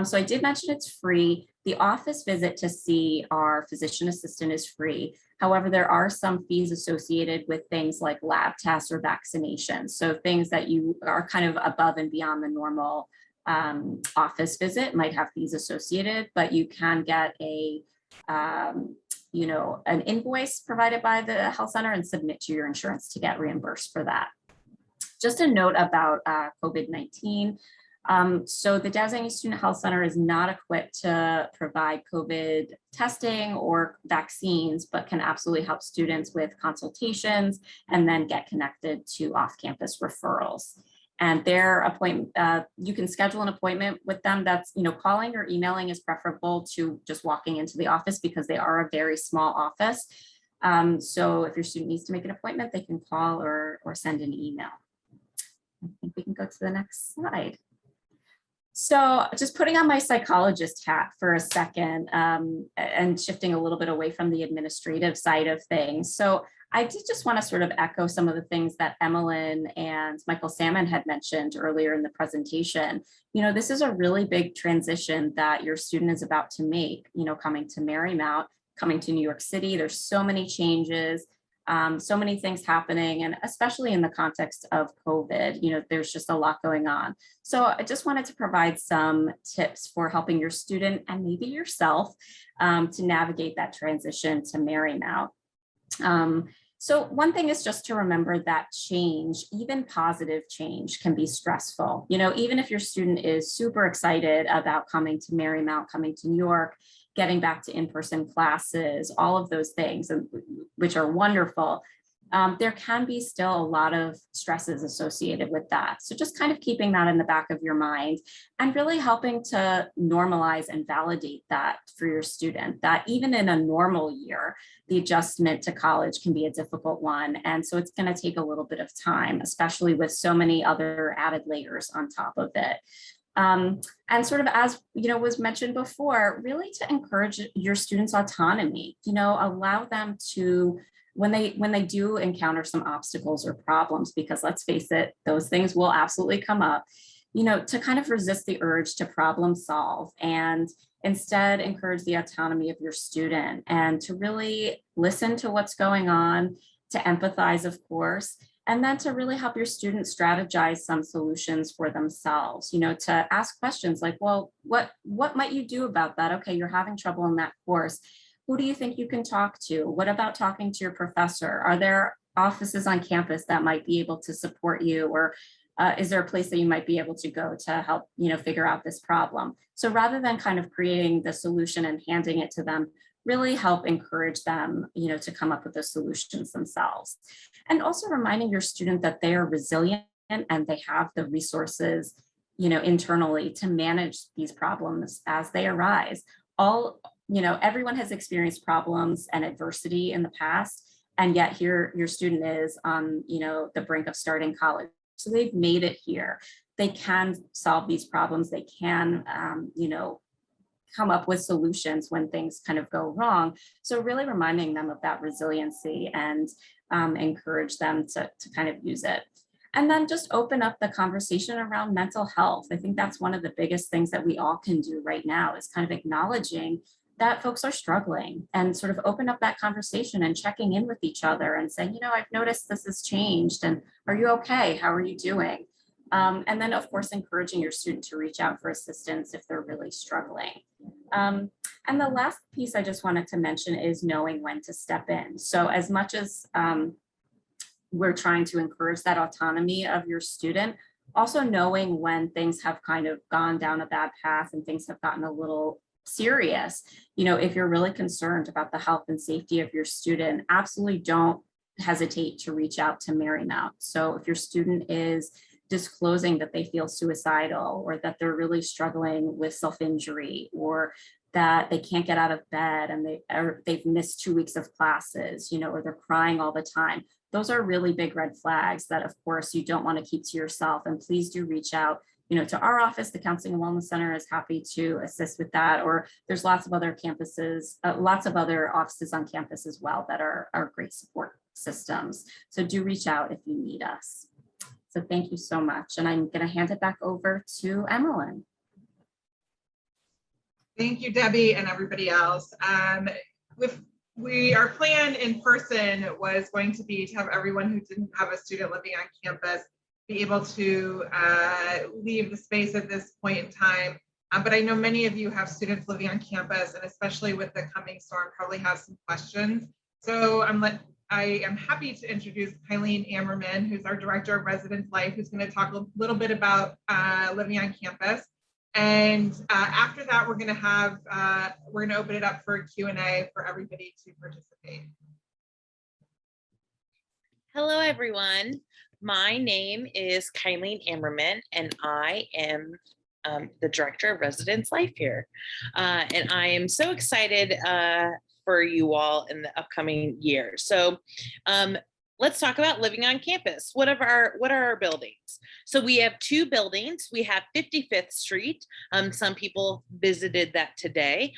So I did mention it's free. The office visit to see our physician assistant is free. However, there are some fees associated with things like lab tests or vaccinations. So things that you are kind of above and beyond the normal office visit might have fees associated, but you can get an invoice provided by the health center and submit to your insurance to get reimbursed for that. Just a note about COVID-19. So the Dowzangi Student Health Center is not equipped to provide COVID testing or vaccines, but can absolutely help students with consultations and then get connected to off-campus referrals. And their appointment, you can schedule an appointment with them. That's, calling or emailing is preferable to just walking into the office because they are a very small office. So if your student needs to make an appointment, they can call or send an email. I think we can go to the next slide. So just putting on my psychologist hat for a second and shifting a little bit away from the administrative side of things. So I did just want to sort of echo some of the things that Emmeline and Michael Salmon had mentioned earlier in the presentation. This is a really big transition that your student is about to make, coming to Marymount, coming to New York City. There's so many changes. So many things happening, and especially in the context of COVID, there's just a lot going on. So I just wanted to provide some tips for helping your student and maybe yourself to navigate that transition to Marymount. So one thing is just to remember that change, even positive change, can be stressful. Even if your student is super excited about coming to Marymount, coming to New York, getting back to in-person classes, all of those things, which are wonderful, there can be still a lot of stresses associated with that. So just kind of keeping that in the back of your mind and really helping to normalize and validate that for your student, that even in a normal year, the adjustment to college can be a difficult one. And so it's going to take a little bit of time, especially with so many other added layers on top of it. And sort of as was mentioned before, really to encourage your students' autonomy, allow them to, when they do encounter some obstacles or problems, because let's face it, those things will absolutely come up, to kind of resist the urge to problem solve and instead encourage the autonomy of your student and to really listen to what's going on, to empathize, of course, and then to really help your students strategize some solutions for themselves, to ask questions like, well, what might you do about that? Okay, you're having trouble in that course. Who do you think you can talk to? What about talking to your professor? Are there offices on campus that might be able to support you? Or is there a place that you might be able to go to help, figure out this problem? So rather than kind of creating the solution and handing it to them, really help encourage them, to come up with the solutions themselves. And also reminding your student that they are resilient and they have the resources, internally to manage these problems as they arise. Everyone has experienced problems and adversity in the past, and yet here your student is on, the brink of starting college. So they've made it here. They can solve these problems. They can, come up with solutions when things kind of go wrong. So really reminding them of that resiliency and encourage them to kind of use it. And then just open up the conversation around mental health. I think that's one of the biggest things that we all can do right now is kind of acknowledging that folks are struggling and sort of open up that conversation and checking in with each other and saying, you know, I've noticed this has changed and are you okay? How are you doing? And then of course, encouraging your student to reach out for assistance if they're really struggling. And the last piece I just wanted to mention is knowing when to step in. So as much as we're trying to encourage that autonomy of your student, also knowing when things have kind of gone down a bad path and things have gotten a little serious. You know, if you're really concerned about the health and safety of your student, absolutely don't hesitate to reach out to Marymount. So if your student is disclosing that they feel suicidal or that they're really struggling with self-injury or that they can't get out of bed and they've missed 2 weeks of classes, you know, or they're crying all the time. Those are really big red flags that, of course, you don't want to keep to yourself. And please do reach out, you know, to our office. The Counseling and Wellness Center is happy to assist with that. Or there's lots of other campuses, lots of other offices on campus as well that are great support systems. So do reach out if you need us. So thank you so much. And I'm going to hand it back over to Emmeline. Thank you, Debbie, and everybody else. Our plan in person was going to be to have everyone who didn't have a student living on campus be able to leave the space at this point in time. But I know many of you have students living on campus, and especially with the coming storm, probably have some questions. So I am happy to introduce Kyleen Ammerman, who's our Director of Residence Life, who's going to talk a little bit about living on campus. And after that, we're going to open it up for a Q&A for everybody to participate. Hello, everyone. My name is Kyleen Ammerman, and I am the Director of Residence Life here. And I am so excited for you all in the upcoming year. So let's talk about living on campus. What are our buildings? So we have 2 buildings. We have 55th Street. Some people visited that today.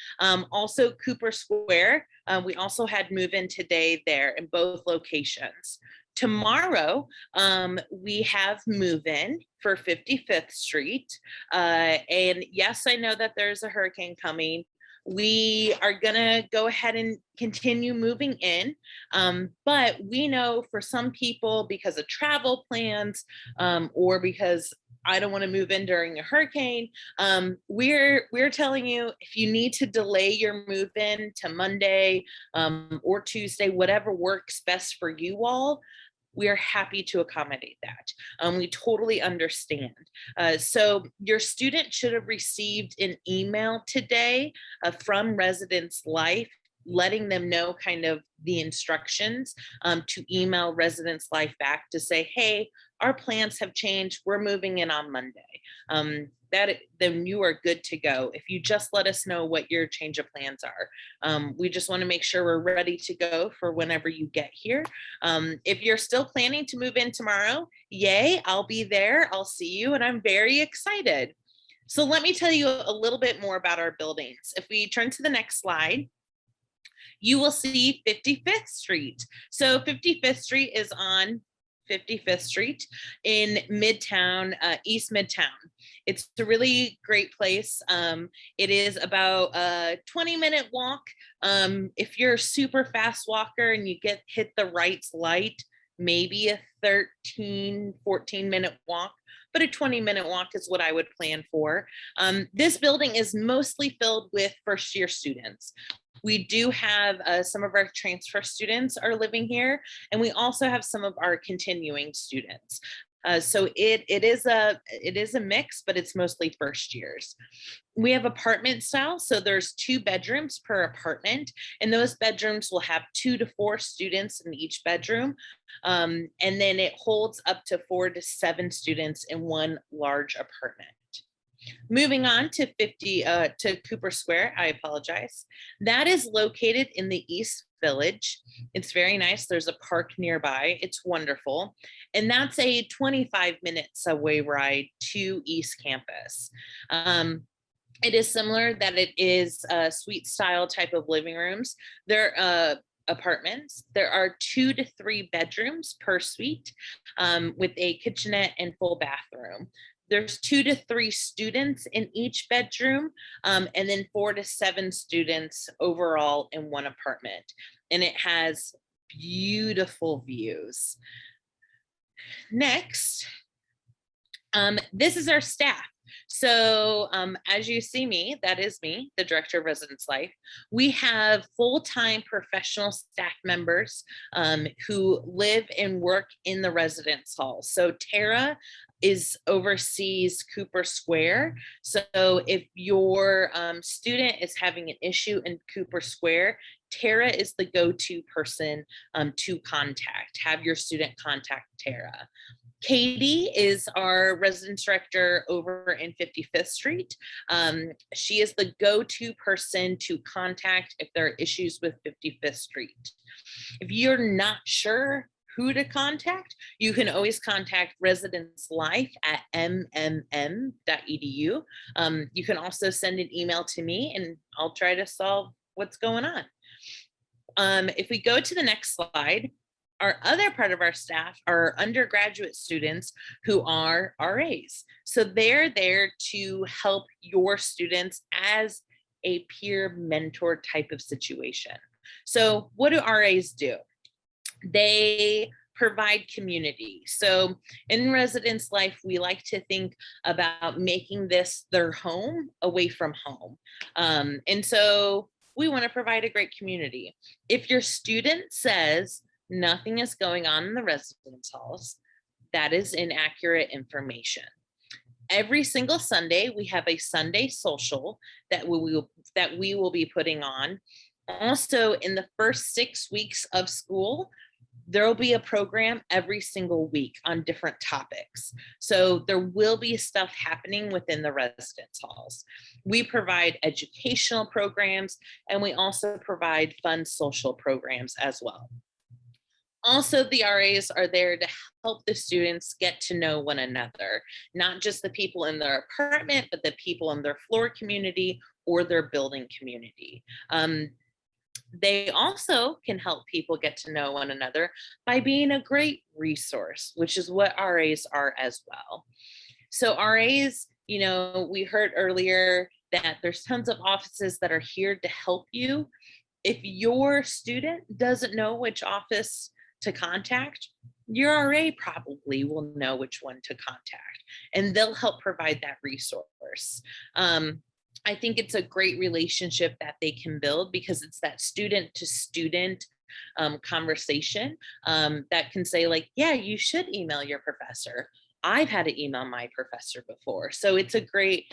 Also Cooper Square. We also had move-in today there in both locations. Tomorrow, we have move-in for 55th Street. And yes, I know that there's a hurricane coming. We are gonna go ahead and continue moving in, but we know for some people, because of travel plans or because I don't want to move in during a hurricane, we're telling you, if you need to delay your move in to Monday or Tuesday, whatever works best for you all, we are happy to accommodate that. We totally understand. So your student should have received an email today from Residence Life, letting them know kind of the instructions to email Residence Life back to say, hey, our plans have changed. We're moving in on Monday. Then you are good to go. If you just let us know what your change of plans are. We just want to make sure we're ready to go for whenever you get here. If you're still planning to move in tomorrow, yay, I'll be there. I'll see you, and I'm very excited. So let me tell you a little bit more about our buildings. If we turn to the next slide, you will see 55th Street. So 55th Street is on 55th Street in Midtown, East Midtown. It's a really great place. It is about a 20-minute walk. If you're a super fast walker and you hit the right light, maybe a 13, 14-minute walk, but a 20-minute walk is what I would plan for. This building is mostly filled with first-year students. We do have some of our transfer students are living here, and we also have some of our continuing students. So it is a mix, but it's mostly first years. We have apartment style, so there's 2 bedrooms per apartment, and those bedrooms will have 2 to 4 students in each bedroom, and then it holds up to 4 to 7 students in one large apartment. Moving on to Cooper Square, I apologize. That is located in the East Village. It's very nice. There's a park nearby. It's wonderful. And that's a 25-minute subway ride to East Campus. It is similar that it is a suite style type of living rooms. They're apartments. There are 2 to 3 bedrooms per suite with a kitchenette and full bathroom. There's 2 to 3 students in each bedroom, and then 4 to 7 students overall in one apartment. And it has beautiful views. Next, this is our staff. So as you see me, that is me, the Director of Residence Life. We have full-time professional staff members who live and work in the residence hall. So Tara oversees Cooper Square. So if your student is having an issue in Cooper Square, Tara is the go-to person to contact. Have your student contact Tara. Katie is our residence director over in 55th Street. She is the go-to person to contact if there are issues with 55th Street. If you're not sure who to contact, you can always contact Residence Life at mmm.edu. You can also send an email to me and I'll try to solve what's going on. If we go to the next slide, our other part of our staff are undergraduate students who are RAs. So they're there to help your students as a peer mentor type of situation. So what do RAs do? They provide community. So in Residence Life, we like to think about making this their home away from home. And so we want to provide a great community. If your student says, nothing is going on in the residence halls, that is inaccurate information. Every single Sunday, we have a Sunday social that we will be putting on. Also, in the first 6 weeks of school, there will be a program every single week on different topics. So there will be stuff happening within the residence halls. We provide educational programs, and we also provide fun social programs as well. Also, the RAs are there to help the students get to know one another, not just the people in their apartment, but the people in their floor community or their building community. They also can help people get to know one another by being a great resource, which is what RAs are as well. So RAs, we heard earlier that there's tons of offices that are here to help you. If your student doesn't know which office to contact, your RA probably will know which one to contact, and they'll help provide that resource. I think it's a great relationship that they can build because it's that student to student conversation that can say like, yeah, you should email your professor. I've had to email my professor before. So it's a great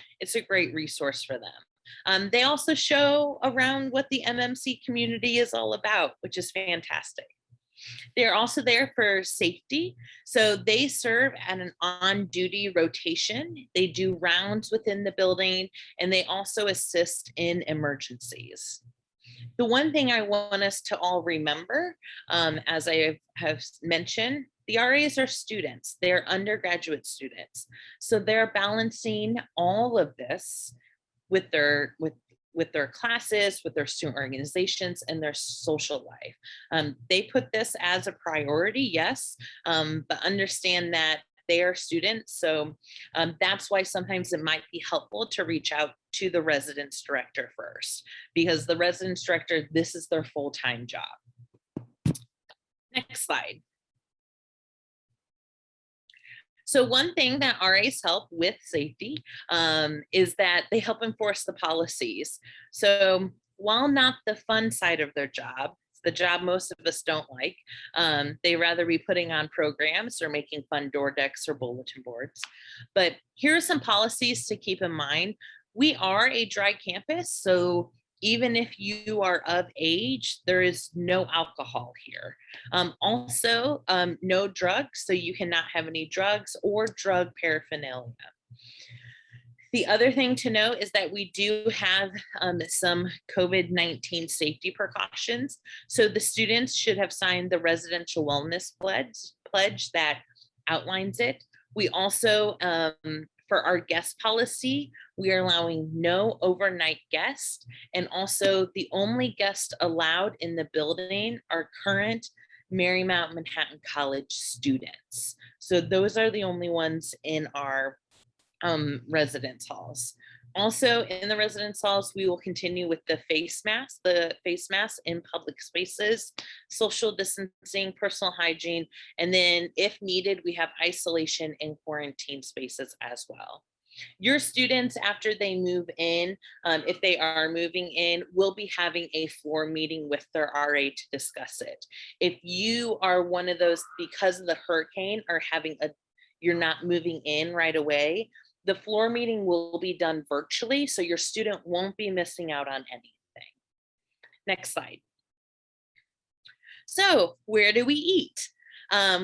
resource for them. They also show around what the MMC community is all about, which is fantastic. They're also there for safety. So they serve at an on-duty rotation. They do rounds within the building, and they also assist in emergencies. The one thing I want us to all remember, as I have mentioned, the RAs are students. They're undergraduate students. So they're balancing all of this with their classes, with their student organizations, and their social life. They put this as a priority, yes, but understand that they are students. So that's why sometimes it might be helpful to reach out to the residence director first, because the residence director, this is their full-time job. Next slide. So one thing that RAs help with safety is that they help enforce the policies. So while not the fun side of their job, it's the job most of us don't like, they rather be putting on programs or making fun door decks or bulletin boards. But here are some policies to keep in mind. We are a dry campus, so even if you are of age, there is no alcohol here. Also, no drugs, so you cannot have any drugs or drug paraphernalia. The other thing to note is that we do have some COVID-19 safety precautions. So the students should have signed the residential wellness pledge that outlines it. We also, For our guest policy, we are allowing no overnight guests. And also the only guests allowed in the building are current Marymount Manhattan College students. So those are the only ones in our residence halls. Also in the residence halls, we will continue with the face masks in public spaces, social distancing, personal hygiene, and then if needed, we have isolation and quarantine spaces as well. Your students, after they move in, if they are moving in, will be having a floor meeting with their RA to discuss it. If you are one of those, because of the hurricane, or you're not moving in right away, the floor meeting will be done virtually, so your student won't be missing out on anything. Next slide. So where do we eat?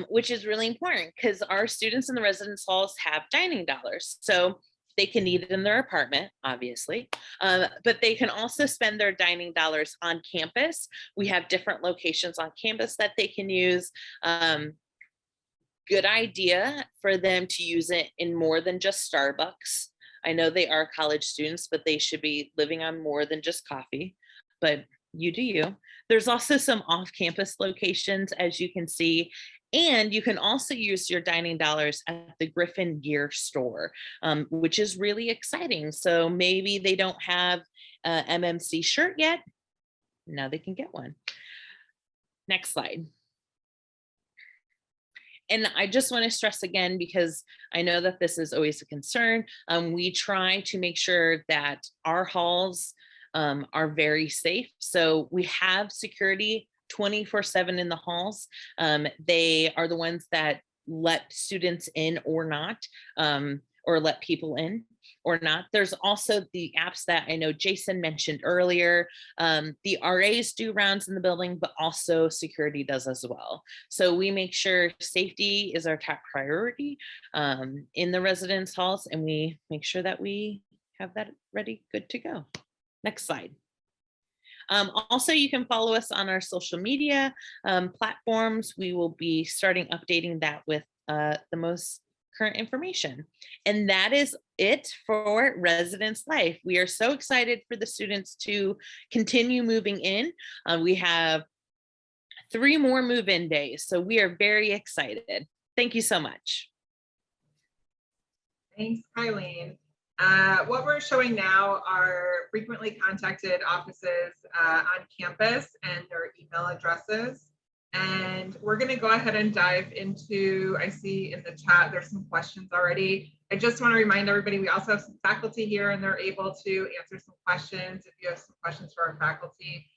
Which is really important because our students in the residence halls have dining dollars. So they can eat it in their apartment, obviously, but they can also spend their dining dollars on campus. We have different locations on campus that they can use. Good idea for them to use it in more than just Starbucks. I know they are college students, but they should be living on more than just coffee, but you do you. There's also some off-campus locations, as you can see, and you can also use your dining dollars at the Griffin Gear store, which is really exciting. So maybe they don't have an MMC shirt yet. Now they can get one. Next slide. And I just want to stress again, because I know that this is always a concern, we try to make sure that our halls are very safe. So we have security 24/7 in the halls. They are the ones that let students in or not, or let people in or not. There's also the apps that I know Jason mentioned earlier. The RAs do rounds in the building, but also security does as well. So we make sure safety is our top priority in the residence halls, and we make sure that we have that ready, good to go. Next slide. Also, you can follow us on our social media platforms. We will be starting updating that with the most current information. And that is it for Residence Life. We are so excited for the students to continue moving in. We have 3 more move-in days, so we are very excited. Thank you so much. Thanks, Eileen. What we're showing now are frequently contacted offices on campus and their email addresses. And we're going to go ahead and dive into, I see in the chat, there's some questions already. I just want to remind everybody, we also have some faculty here and they're able to answer some questions if you have some questions for our faculty.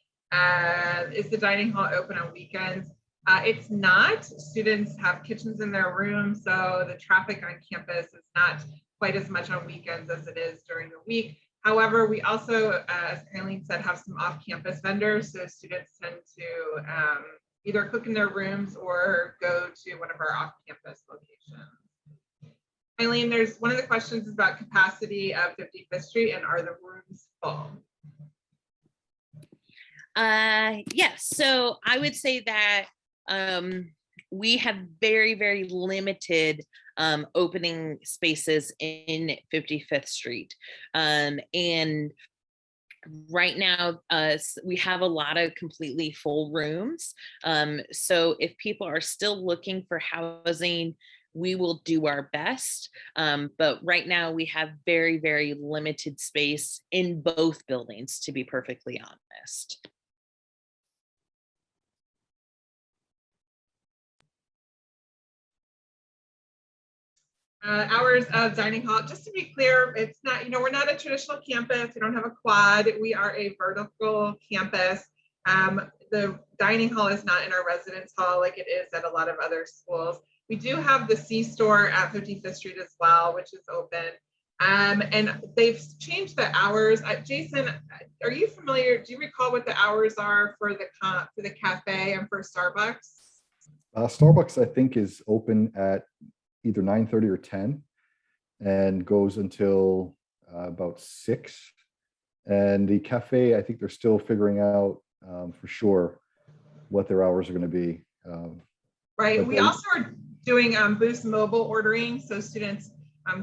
Is the dining hall open on weekends? It's not. Students have kitchens in their room, so the traffic on campus is not quite as much on weekends as it is during the week. However, we also, as Eileen said, have some off-campus vendors, so students tend to either cook in their rooms or go to one of our off-campus locations. Eileen, there's one of the questions is about capacity of 55th Street and are the rooms full? Yes, so I would say that we have very, very limited opening spaces in 55th Street. And right now, we have a lot of completely full rooms. So if people are still looking for housing, we will do our best. But right now we have very, very limited space in both buildings, to be perfectly honest. Hours of dining hall, just to be clear, it's not, we're not a traditional campus. We don't have a quad. We are a vertical campus. The dining hall is not in our residence hall like it is at a lot of other schools. We do have the C store at 55th Street as well, which is open. And they've changed the hours. Jason, are you familiar? Do you recall what the hours are for the cafe and for Starbucks? Starbucks, I think, is open at either 9:30 or 10 and goes until about 6. And the cafe, I think they're still figuring out for sure what their hours are going to be. Right. We also are doing Boost mobile ordering. So students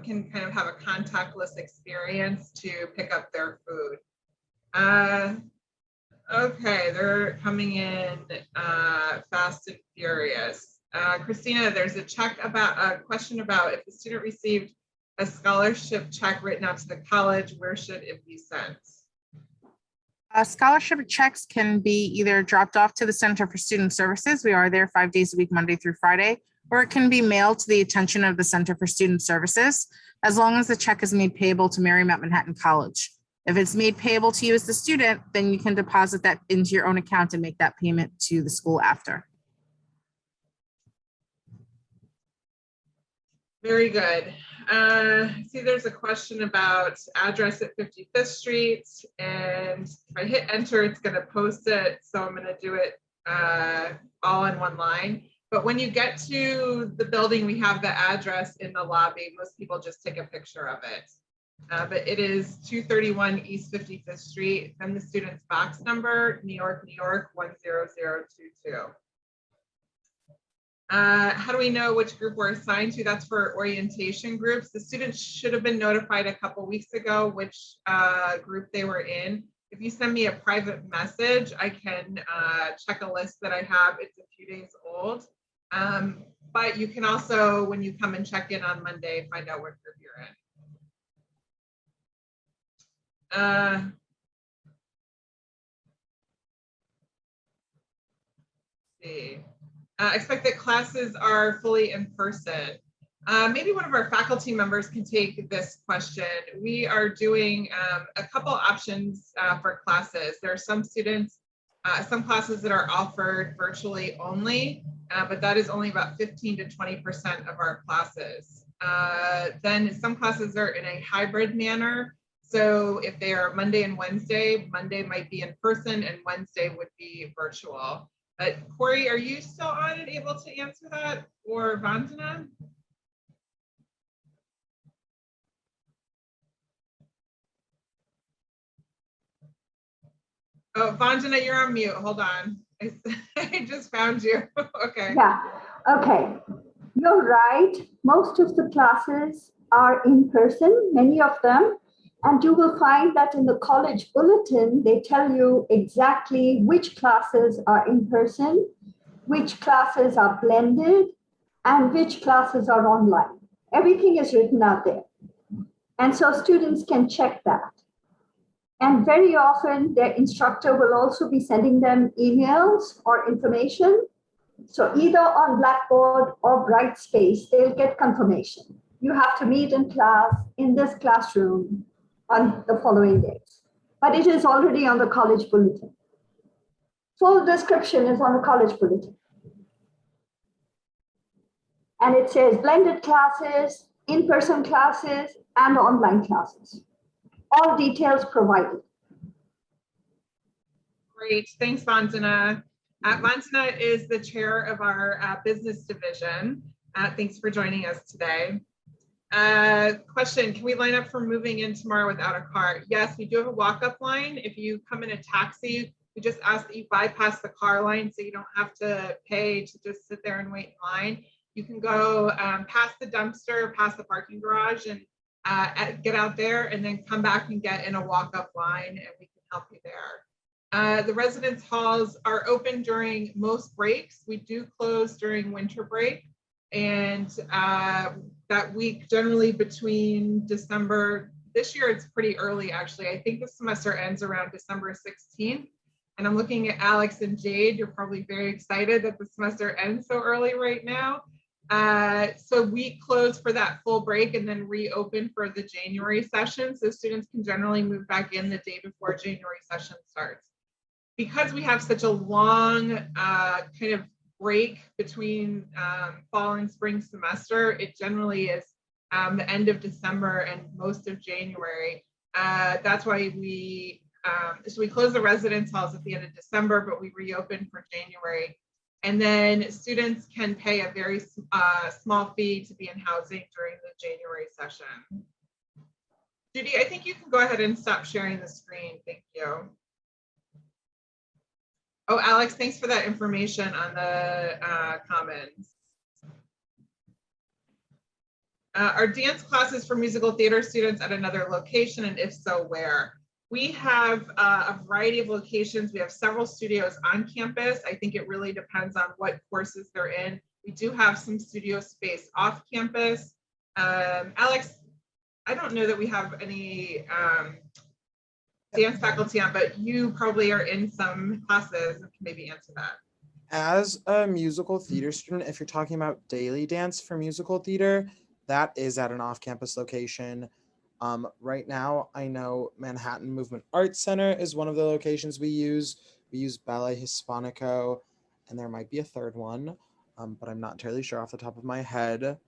can kind of have a contactless experience to pick up their food. Okay, they're coming in fast and furious. Christina, there's a question about if the student received a scholarship check written out to the college, where should it be sent? Scholarship checks can be either dropped off to the Center for Student Services. We are there 5 days a week, Monday through Friday, or it can be mailed to the attention of the Center for Student Services, as long as the check is made payable to Marymount Manhattan College. If it's made payable to you as the student, then you can deposit that into your own account and make that payment to the school after. Very good. See, there's a question about address at 55th Street, and if I hit enter, it's going to post it. So I'm going to do it all in one line. But when you get to the building, we have the address in the lobby. Most people just take a picture of it. But it is 231 East 55th Street, and the student's box number, New York, New York, 10022. How do we know which group we're assigned to? That's for orientation groups. The students should have been notified a couple weeks ago which group they were in. If you send me a private message, I can check a list that I have. It's a few days old. But you can also, when you come and check in on Monday, find out what group you're in. See. Expect that classes are fully in person. Maybe one of our faculty members can take this question. We are doing a couple options for classes. There are some students, some classes that are offered virtually only, but that is only about 15 to 20% of our classes. Then some classes are in a hybrid manner. So if they are Monday and Wednesday, Monday might be in person and Wednesday would be virtual. Corey, are you still on and able to answer that, or Vandana? Oh, Vandana, you're on mute. Hold on. I just found you. Okay. Yeah. Okay. You're right. Most of the classes are in person, many of them. And you will find that in the college bulletin, they tell you exactly which classes are in person, which classes are blended, and which classes are online. Everything is written out there. And so students can check that. And very often their instructor will also be sending them emails or information. So either on Blackboard or Brightspace, they'll get confirmation. You have to meet in class in this classroom on the following days. But it is already on the college bulletin. Full description is on the college bulletin. And it says blended classes, in-person classes, and online classes. All details provided. Great, thanks, Vandana. Vandana is the chair of our business division. Thanks for joining us today. Question, can we line up for moving in tomorrow without a car? Yes, we do have a walk-up line. If you come in a taxi, we just ask that you bypass the car line so you don't have to pay to just sit there and wait in line. You can go past the dumpster, past the parking garage, and get out there and then come back and get in a walk-up line, and we can help you there. The residence halls are open during most breaks. We do close during winter break, and that week generally between December, this year it's pretty early actually. I think the semester ends around December 16th. And I'm looking at Alex and Jade. You're probably very excited that the semester ends so early right now. So we close for that full break and then reopen for the January session. So students can generally move back in the day before January session starts. Because we have such a long kind of break between fall and spring semester, it generally is the end of December and most of January. That's why we close the residence halls at the end of December, but we reopen for January. And then students can pay a very small fee to be in housing during the January session. Judy, I think you can go ahead and stop sharing the screen. Thank you. Oh, Alex, thanks for that information on the commons. Are dance classes for musical theater students at another location, and if so, where? We have a variety of locations. We have several studios on campus. I think it really depends on what courses they're in. We do have some studio space off campus. Alex, I don't know that we have any dance faculty on, but you probably are in some classes and can maybe answer that. As a musical theater student, if you're talking about daily dance for musical theater, that is at an off-campus location. Right now, I know Manhattan Movement Arts Center is one of the locations we use. We use Ballet Hispanico, and there might be a third one, but I'm not entirely sure off the top of my head.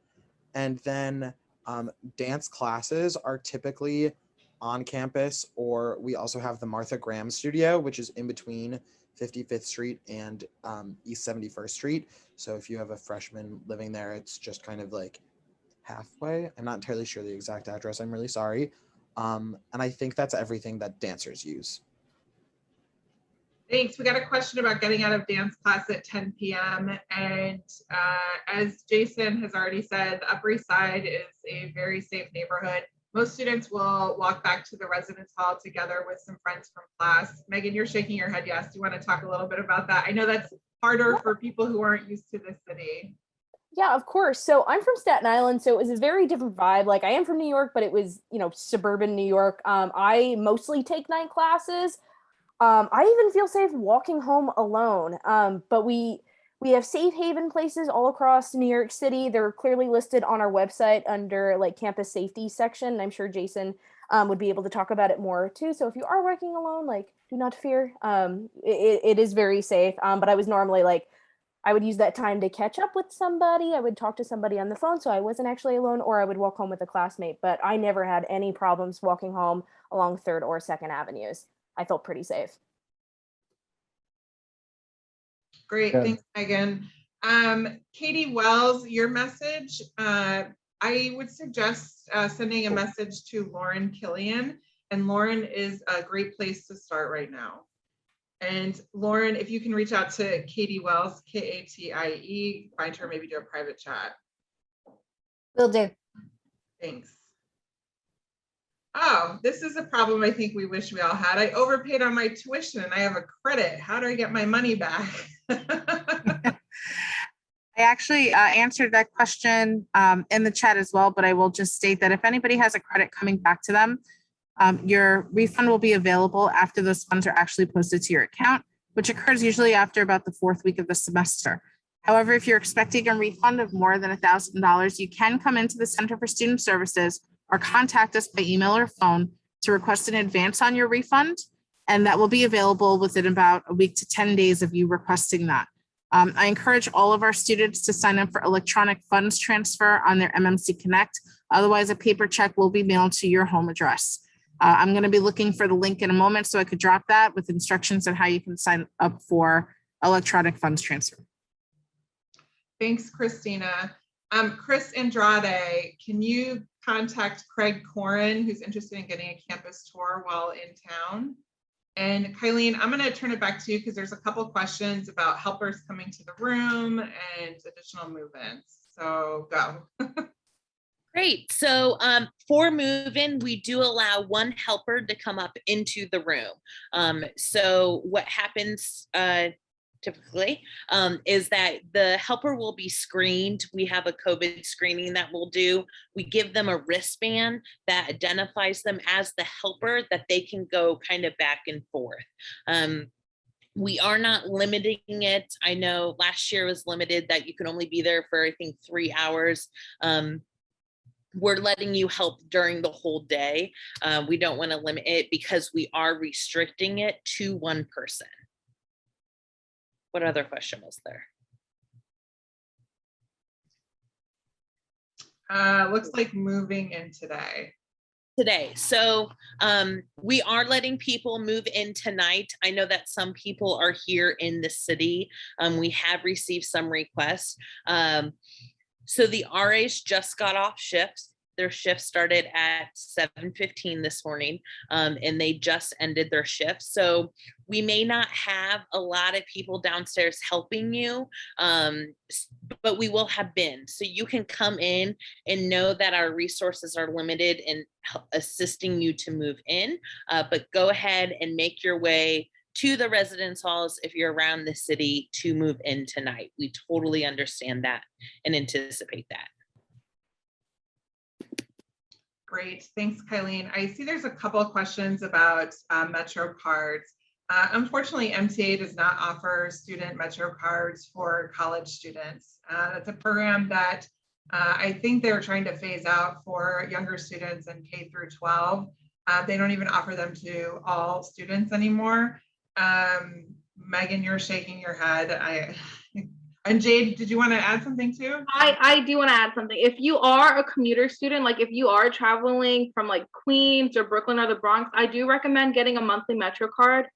And then dance classes are typically on campus, or we also have the Martha Graham Studio, which is in between 55th Street and East 71st Street. So if you have a freshman living there, it's just kind of like halfway. I'm not entirely sure the exact address. I'm really sorry. And I think that's everything that dancers use. Thanks. We got a question about getting out of dance class at 10 p.m. And as Jason has already said, the Upper East Side is a very safe neighborhood. Most students will walk back to the residence hall together with some friends from class. Megan, you're shaking your head yes. Do you want to talk a little bit about that? I know that's harder for people who aren't used to this city. Yeah, of course. So I'm from Staten Island, so it was a very different vibe. Like I am from New York, but it was, suburban New York. I mostly take night classes. I even feel safe walking home alone. But we have safe haven places all across New York City. They're clearly listed on our website under like campus safety section. And I'm sure Jason would be able to talk about it more too. So if you are working alone, like do not fear. It is very safe. But I was normally like, I would use that time to catch up with somebody. I would talk to somebody on the phone, so I wasn't actually alone, or I would walk home with a classmate. But I never had any problems walking home along 3rd or 2nd Avenues. I felt pretty safe. Great, Yeah. thanks, Megan. Katie Wells, your message, I would suggest sending a message to Lauren Killian, and Lauren is a great place to start right now. And Lauren, if you can reach out to Katie Wells, Katie, find her, maybe do a private chat. Will do. Thanks. Oh, this is a problem I think we wish we all had. I overpaid on my tuition and I have a credit. How do I get my money back? I actually answered that question in the chat as well, but I will just state that if anybody has a credit coming back to them, your refund will be available after those funds are actually posted to your account, which occurs usually after about the 4th week of the semester. However, if you're expecting a refund of more than $1,000, you can come into the Center for Student Services or contact us by email or phone to request an advance on your refund, and that will be available within about a week to 10 days of you requesting that. I encourage all of our students to sign up for electronic funds transfer on their MMC Connect. Otherwise, a paper check will be mailed to your home address. I'm going to be looking for the link in a moment so I could drop that with instructions on how you can sign up for electronic funds transfer. Thanks, Christina. Chris Andrade, can you contact Craig Corin, who's interested in getting a campus tour while in town? And Kylene, I'm going to turn it back to you because there's a couple questions about helpers coming to the room and additional move-ins. So go. Great. So for move-in, we do allow one helper to come up into the room. So what happens typically is that the helper will be screened. We have a COVID screening that we'll do. We give them a wristband that identifies them as the helper, that they can go kind of back and forth. We are not limiting it. I know last year was limited that you can only be there for, I think, 3 hours. We're letting you help during the whole day. We don't want to limit it because we are restricting it to one person. What other question was there? Looks like moving in today. So we are letting people move in tonight. I know that some people are here in the city. We have received some requests. So the RAs just got off shifts. their shift started at 7:15 this morning, and they just ended their shift. So we may not have a lot of people downstairs helping you, but we will have bins. So you can come in and know that our resources are limited in assisting you to move in, but go ahead and make your way to the residence halls if you're around the city to move in tonight. We totally understand that and anticipate that. Great, thanks, Kylene. I see there's a couple of questions about Metro cards. Unfortunately, MTA does not offer student Metro cards for college students. That's a program that I think they're trying to phase out for younger students in K through 12. They don't even offer them to all students anymore. Megan, you're shaking your head. And Jade, did you want to add something too? I do want to add something. If you are a commuter student, like if you are traveling from like Queens or Brooklyn or the Bronx, I do recommend getting a monthly Metro card.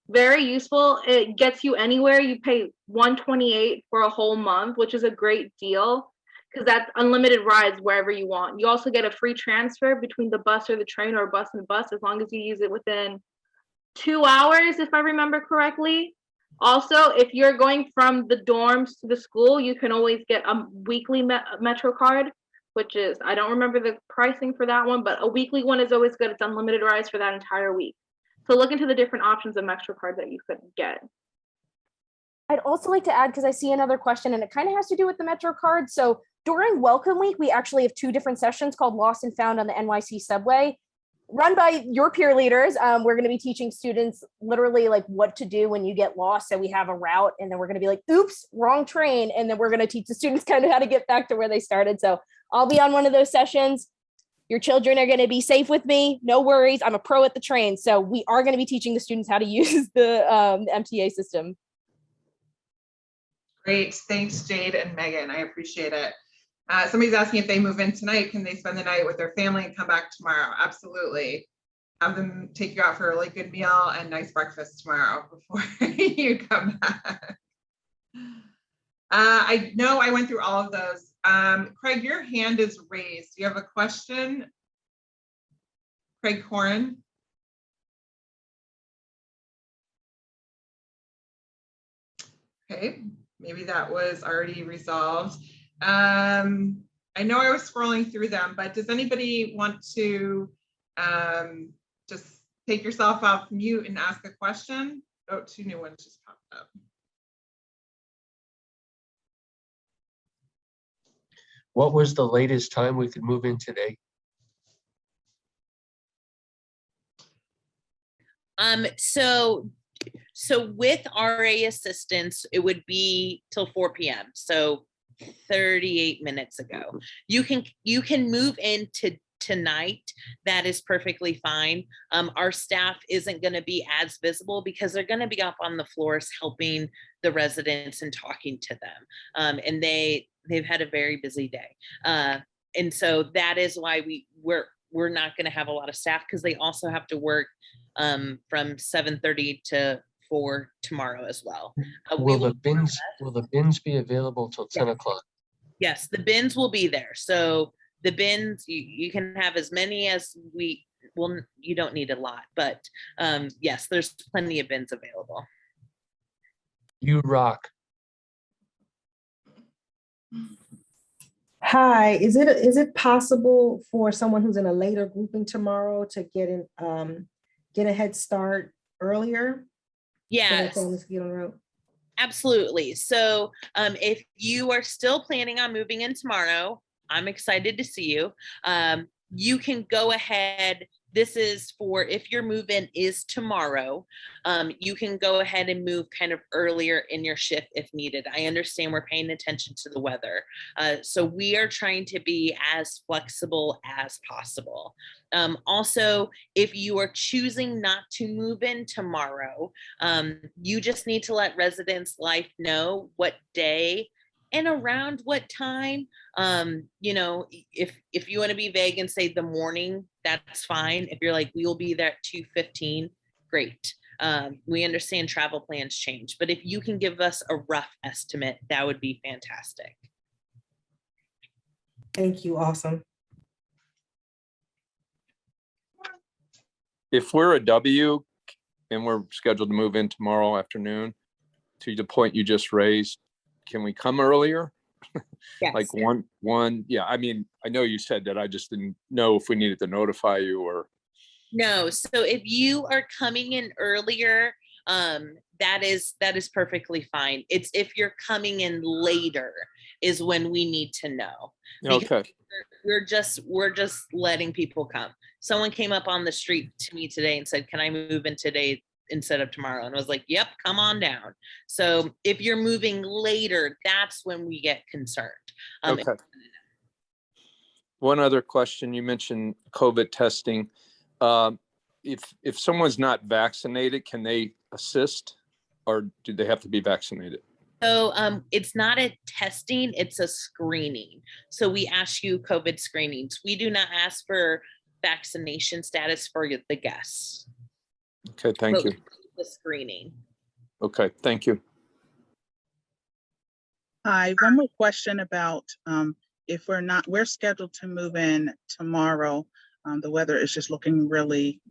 Very useful. It gets you anywhere. You pay $128 for a whole month, which is a great deal because that's unlimited rides wherever you want. You also get a free transfer between the bus or the train, or bus and bus, as long as you use it within 2 hours, if I remember correctly. Also, if you're going from the dorms to the school, you can always get a weekly Metro card, which is, I don't remember the pricing for that one, but a weekly one is always good. It's unlimited rides for that entire week. So look into the different options of Metro card that you could get. I'd also like to add, because I see another question and it kind of has to do with the Metro card. So during Welcome Week, we actually have 2 different sessions called Lost and Found on the NYC subway, run by your peer leaders. We're going to be teaching students literally like what to do when you get lost. So we have a route, and then we're going to be like, oops, wrong train. And then we're going to teach the students kind of how to get back to where they started. So I'll be on one of those sessions. Your children are going to be safe with me. No worries. I'm a pro at the train. So we are going to be teaching the students how to use the MTA system. Great. Thanks, Jade and Megan. I appreciate it. Somebody's asking if they move in tonight, can they spend the night with their family and come back tomorrow? Absolutely. Have them take you out for a really good meal and nice breakfast tomorrow before you come back. I know I went through all of those. Craig, your hand is raised. Do you have a question? Craig Corin. Okay, maybe that was already resolved. I know I was scrolling through them, but does anybody want to just take yourself off mute and ask a question? Oh, 2 new ones just popped up. What was the latest time we could move in today? So with RA assistance, it would be till 4 p.m. So 38 minutes ago. You can move in tonight. That is perfectly fine. Our staff isn't going to be as visible because they're going to be up on the floors helping the residents and talking to them. And they've had a very busy day. And so that is why we're not going to have a lot of staff, because they also have to work from 7:30 to 4 tomorrow as well. Will the bins be available till 10 o'clock? Yes, the bins will be there. So the bins, you can have as many as you don't need a lot, but yes, there's plenty of bins available. You rock. Hi, is it possible for someone who's in a later grouping tomorrow to get a head start earlier? Yes, absolutely. So if you are still planning on moving in tomorrow, I'm excited to see you. You can go ahead. This is for if your move-in is tomorrow, you can go ahead and move kind of earlier in your shift if needed. I understand we're paying attention to the weather. So we are trying to be as flexible as possible. Also, if you are choosing not to move in tomorrow, you just need to let Residence Life know what day and around what time. If you want to be vague and say the morning, that's fine. If you're like, we will be there at 2:15, great. We understand travel plans change, but if you can give us a rough estimate, that would be fantastic. Thank you. Awesome. if we're a W and we're scheduled to move in tomorrow afternoon, to the point you just raised, can we come earlier? Yes. Like one, yeah, I mean, I know you said that, I just didn't know if we needed to notify you or. No, so if you are coming in earlier, that is perfectly fine. It's if you're coming in later is when we need to know. Because Okay. we're just letting people come. Someone came up on the street to me today and said, "Can I move in today instead of tomorrow?" And I was like, "Yep, come on down." So if you're moving later, that's when we get concerned. Okay. One other question, you mentioned COVID testing. If someone's not vaccinated, can they assist, or do they have to be vaccinated? So it's not a testing, it's a screening. So we ask you COVID screenings. We do not ask for vaccination status for the guests. Okay, thank you. The screening. Okay, thank you. Hi, one more question about if we're scheduled to move in tomorrow. The weather is just looking really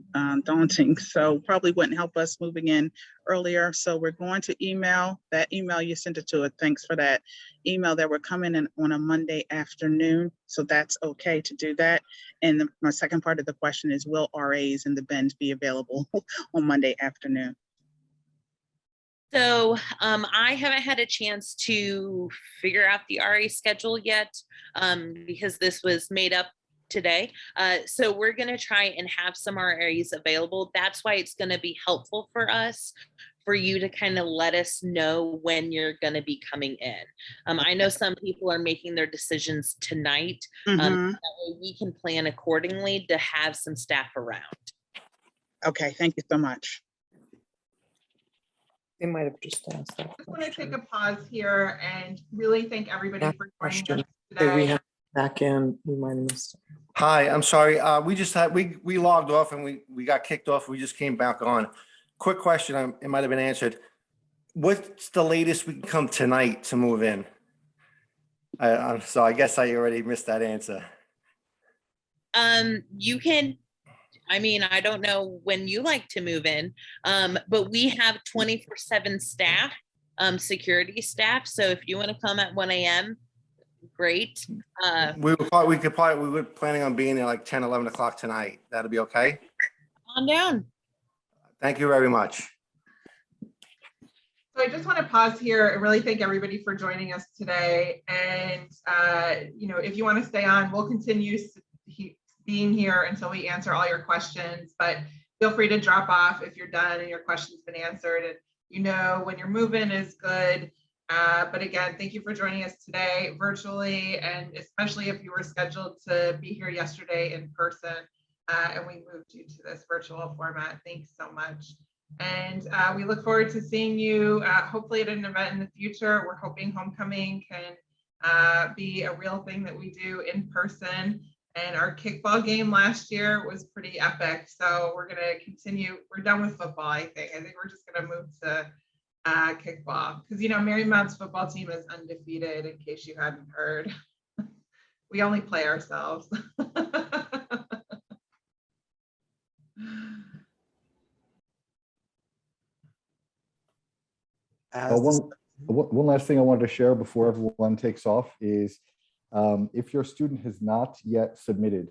daunting, so probably wouldn't help us moving in earlier. So we're going to email that email you sent it to it. Thanks for that email that we're coming in on a Monday afternoon. So that's okay to do that. And my second part of the question is, will RAs and the bins be available on Monday afternoon? So I haven't had a chance to figure out the RA schedule yet because this was made up today. So we're going to try and have some RAs available. That's why it's going to be helpful for us, for you to kind of let us know when you're going to be coming in. I know some people are making their decisions tonight. That way we can plan accordingly to have some staff around. Okay, thank you so much. They might have just asked that. I just want to take a pause here and really thank everybody for joining us Hey, we today. have back in, we might have missed it. Hi, I'm sorry. We just had, we logged off and we got kicked off. We just came back on. Quick question, it might have been answered. What's the latest we can come tonight to move in? So I guess I already missed that answer. You can, I mean, I don't know when you like to move in, but we have 24/7 staff, security staff. So if you want to come at 1 a.m., great. We were planning on being there like 10, 11 o'clock tonight. That'll be okay? On down. Thank you very much. So I just want to pause here and really thank everybody for joining us today. And, if you want to stay on, we'll continue being here until we answer all your questions, but feel free to drop off if you're done and your question's been answered, and when you're moving is good. But again, thank you for joining us today virtually, and especially if you were scheduled to be here yesterday in person and we moved you to this virtual format. Thanks so much. And we look forward to seeing you hopefully at an event in the future. We're hoping homecoming can be a real thing that we do in person. And our kickball game last year was pretty epic. So we're going to continue. We're done with football, I think. I think we're just going to move to kickball because, Marymount's football team is undefeated, in case you hadn't heard. We only play ourselves. One last thing I wanted to share before everyone takes off is if your student has not yet submitted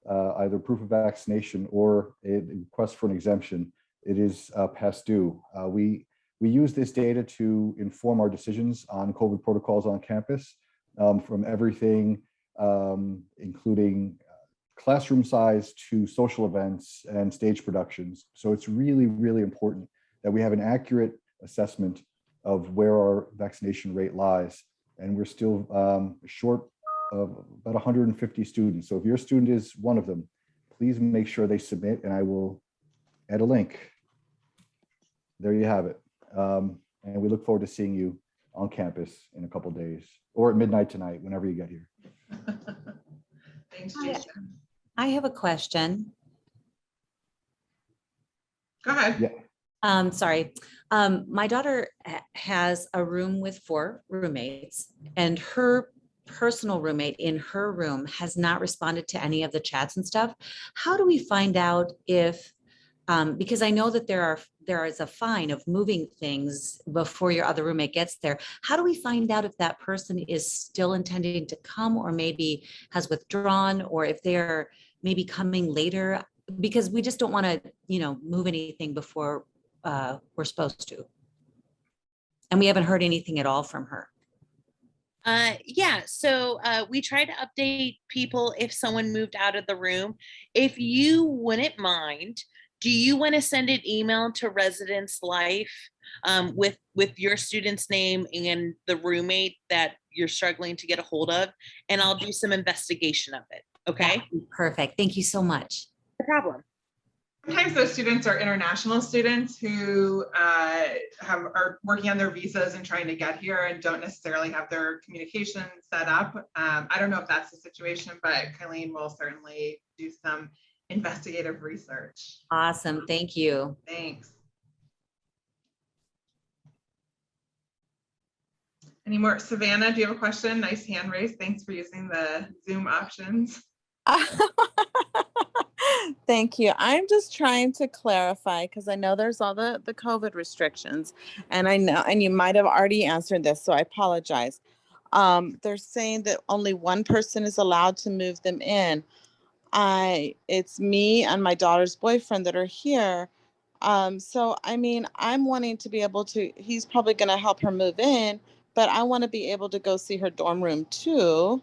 either proof of vaccination or a request for an exemption, it is past due. We use this data to inform our decisions on COVID protocols on campus, from everything, including classroom size to social events and stage productions. So it's really, really important that we have an accurate assessment of where our vaccination rate lies. And we're still short of about 150 students. So if your student is one of them, please make sure they submit, and I will add a link. There you have it. And we look forward to seeing you on campus in a couple of days or at midnight tonight, whenever you get here. Thanks, Jason. I have a question. Go ahead. Yeah. Sorry. My daughter has a room with 4 roommates, and her personal roommate in her room has not responded to any of the chats and stuff. How do we find out if Because I know that there is a fine of moving things before your other roommate gets there. How do we find out if that person is still intending to come or maybe has withdrawn, or if they're maybe coming later? Because we just don't want to, move anything before we're supposed to. And we haven't heard anything at all from her. Yeah, so we try to update people if someone moved out of the room. If you wouldn't mind, do you want to send an email to Residence Life with your student's name and the roommate that you're struggling to get a hold of? And I'll do some investigation of it. Okay. Perfect. Thank you so much. No problem. Sometimes those students are international students who are working on their visas and trying to get here and don't necessarily have their communication set up. I don't know if that's the situation, but Colleen will certainly do some investigative research. Awesome. Thank you. Thanks. Any more? Savannah, do you have a question? Nice hand raise. Thanks for using the Zoom options. Thank you. I'm just trying to clarify because I know there's all the COVID restrictions, and I know, and you might have already answered this, so I apologize. They're saying that only one person is allowed to move them in. It's me and my daughter's boyfriend that are here. So I mean, I'm wanting to be able to, he's probably going to help her move in, but I want to be able to go see her dorm room too.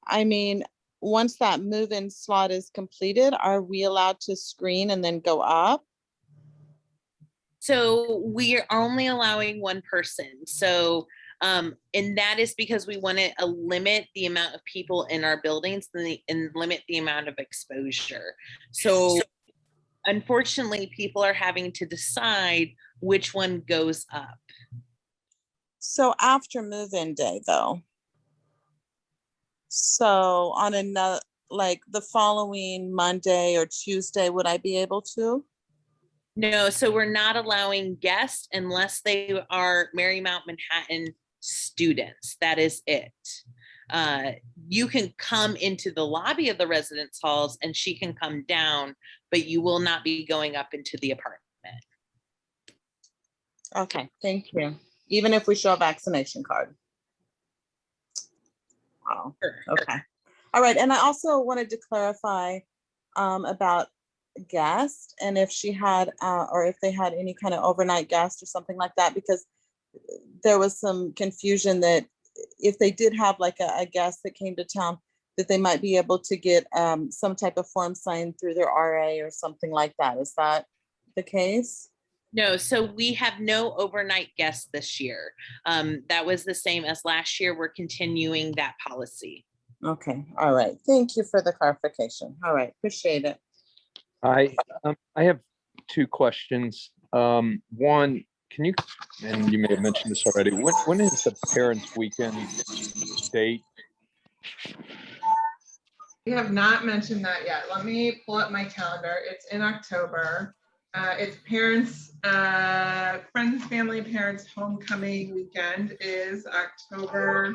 I mean, once that move-in slot is completed, are we allowed to screen and then go up? So we are only allowing one person. So, and that is because we want to limit the amount of people in our buildings and limit the amount of exposure. So unfortunately, people are having to decide which one goes up. So after move-in day though. So on another, like the following Monday or Tuesday, would I be able to? No, so we're not allowing guests unless they are Marymount Manhattan students. That is it. You can come into the lobby of the residence halls and she can come down, but you will not be going up into the apartment. Okay, thank you. Even if we show a vaccination card. Wow. Okay. All right. And I also wanted to clarify about guest and if she had or if they had any kind of overnight guest or something like that, because there was some confusion that if they did have like a guest that came to town, that they might be able to get some type of form signed through their RA or something like that. Is that the case? No, so we have no overnight guests this year. That was the same as last year. We're continuing that policy. Okay, all right. Thank you for the clarification. All right, appreciate it. I have two questions. One, can you, and you may have mentioned this already, when is the Parents' Weekend date? We have not mentioned that yet. Let me pull up my calendar. It's in October. It's parents, friends, family, parents, homecoming weekend is October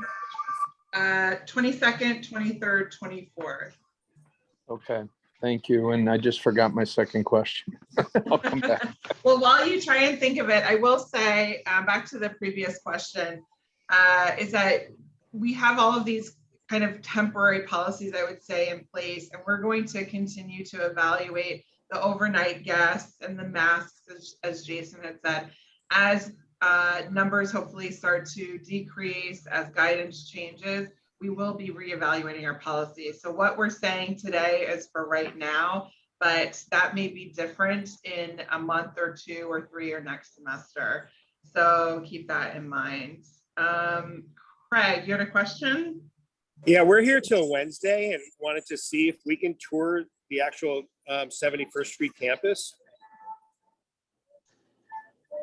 22nd, 23rd, 24th. Okay, thank you. And I just forgot my second question. I'll come back. Well, while you try and think of it, I will say back to the previous question, is that we have all of these kind of temporary policies, I would say, in place, and we're going to continue to evaluate the overnight guests and the masks, as Jason had said, as numbers hopefully start to decrease, as guidance changes, we will be reevaluating our policies. So what we're saying today is for right now, but that may be different in a month or 2 or 3 or next semester. So keep that in mind. Craig, you had a question? Yeah, we're here till Wednesday and wanted to see if we can tour the actual 71st Street campus.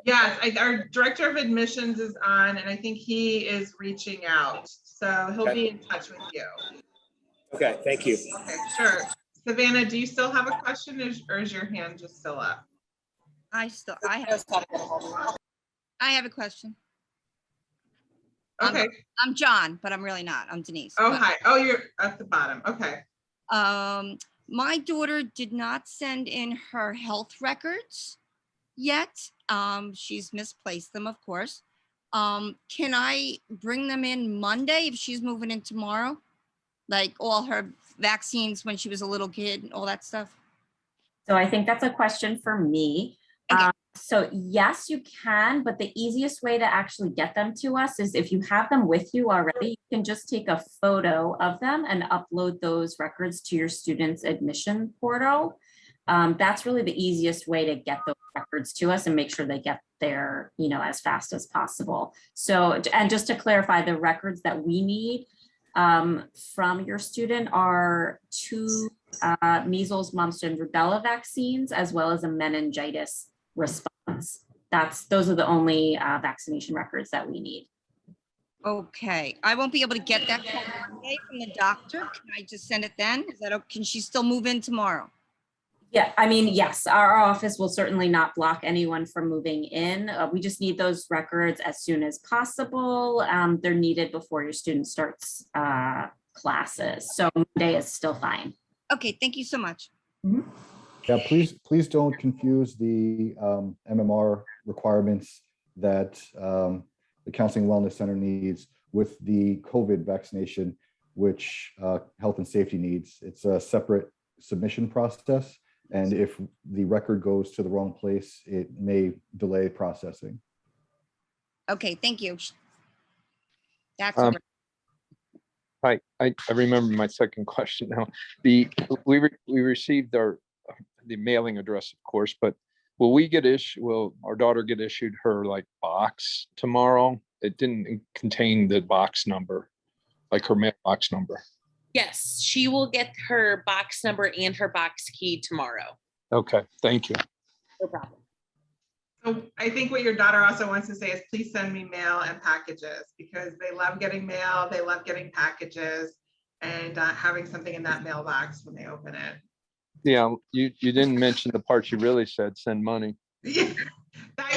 Yes, our director of admissions is on, and I think he is reaching out. So he'll be in touch with you. Okay, thank you. Okay, sure. Savannah, do you still have a question, or is your hand just still up? I have a question. Okay. I'm John, but I'm really not. I'm Denise. Oh, hi. Oh, you're at the bottom. Okay. My daughter did not send in her health records yet. She's misplaced them, of course. Can I bring them in Monday if she's moving in tomorrow? Like all her vaccines when she was a little kid and all that stuff? So I think that's a question for me. So yes, you can, but the easiest way to actually get them to us is if you have them with you already, you can just take a photo of them and upload those records to your student's admission portal. That's really the easiest way to get those records to us and make sure they get there, as fast as possible. So, and just to clarify, the records that we need from your student are 2 measles, mumps, and rubella vaccines, as well as a meningitis response. Those are the only vaccination records that we need. Okay, I won't be able to get that call Monday from the doctor. Can I just send it then? Is that okay? Can she still move in tomorrow? Yeah, I mean, yes, our office will certainly not block anyone from moving in. We just need those records as soon as possible. They're needed before your student starts classes. So Monday is still fine. Okay, thank you so much. Mm-hmm. Yeah, please don't confuse the MMR requirements that the Counseling Wellness Center needs with the COVID vaccination, which Health and Safety needs. It's a separate submission process. And if the record goes to the wrong place, it may delay processing. Okay, thank you. That's all right. I remember my second question now. We received the mailing address, of course, but will our daughter get issued her box tomorrow? It didn't contain the box number, like her mailbox number. Yes, she will get her box number and her box key tomorrow. Okay, thank you. No problem. So I think what your daughter also wants to say is please send me mail and packages, because they love getting mail, they love getting packages, and having something in that mailbox when they open it. Yeah, you didn't mention the part you really said, send money. Yeah,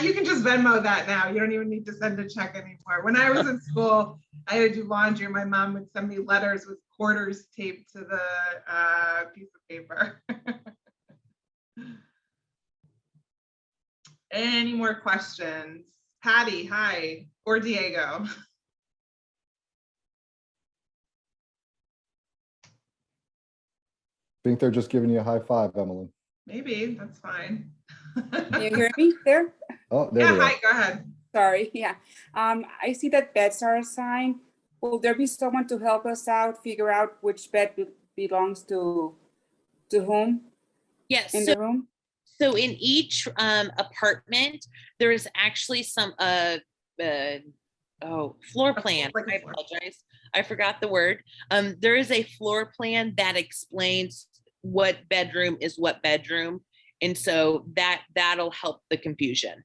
you can just Venmo that now. You don't even need to send a check anymore. When I was in school, I had to do laundry. My mom would send me letters with quarters taped to the piece of paper. Any more questions? Patty, hi, or Diego. I think they're just giving you a high five, Emily. Maybe, that's fine. Can you hear me there? Oh, there Yeah, we hi, go. go ahead. Sorry, yeah. I see that beds are assigned. Will there be someone to help us out, figure out which bed belongs to whom? Yes. In the room? So in each apartment, there is actually some floor plan. I apologize. I forgot the word. There is a floor plan that explains what bedroom is what bedroom. And so that'll help the confusion.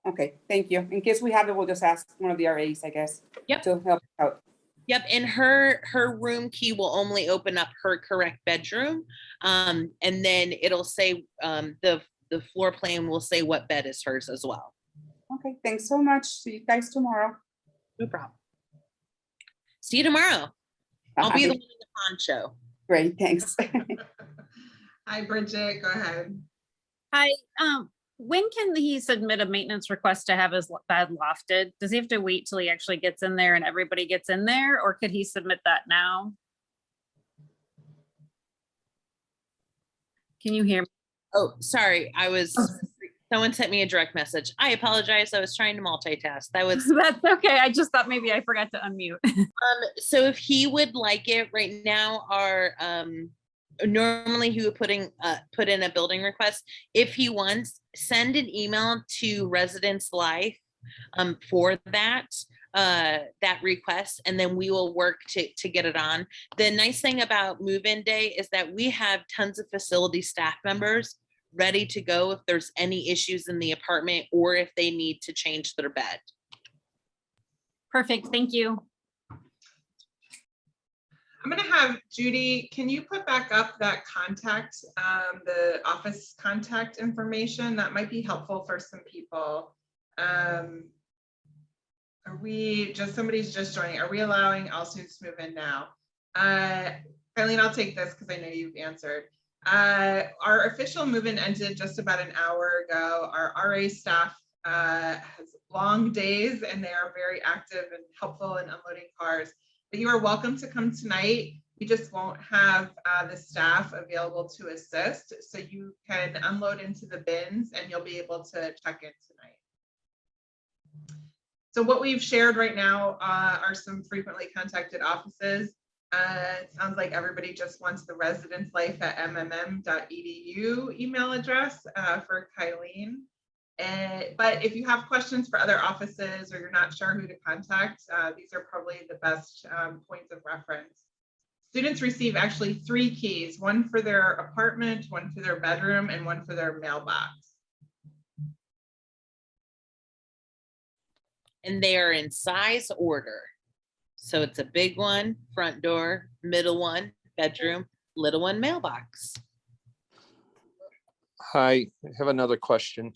Okay, thank you. In case we have it, we'll just ask one of the RAs, I guess. Yep. To help out. Yep, and her room key will only open up her correct bedroom, and then it'll say the floor plan will say what bed is hers as well. Okay, thanks so much. See you guys tomorrow. No problem. See you tomorrow. I'll be the one in the poncho. Great, thanks. Hi, Bridget, go ahead. Hi, when can he submit a maintenance request to have his bed lofted? Does he have to wait till he actually gets in there and everybody gets in there, or could he submit that now? Can you hear me? Oh, sorry, someone sent me a direct message. I apologize, I was trying to multitask. That's okay, I just thought maybe I forgot to unmute. So if he would like it right now, normally he would put in a building request. If he wants, send an email to Residence Life for that request, and then we will work to get it on. The nice thing about move-in day is that we have tons of facility staff members ready to go if there's any issues in the apartment or if they need to change their bed. Perfect, thank you. I'm going to have Judy, can you put back up that contact, the office contact information? That might be helpful for some people. Somebody's just joining. Are we allowing all students to move in now? Eileen, I'll take this because I know you've answered. Our official move-in ended just about an hour ago. Our RA staff has long days and they are very active and helpful in unloading cars. But you are welcome to come tonight. We just won't have the staff available to assist. So you can unload into the bins and you'll be able to check in tonight. So what we've shared right now are some frequently contacted offices. It sounds like everybody just wants the residencelife@mmm.edu email address for Kylene. But if you have questions for other offices or you're not sure who to contact, these are probably the best points of reference. Students receive actually 3 keys, one for their apartment, one for their bedroom, and one for their mailbox. And they are in size order. So it's a big one, front door, middle one, bedroom, little one, mailbox. Hi, I have another question.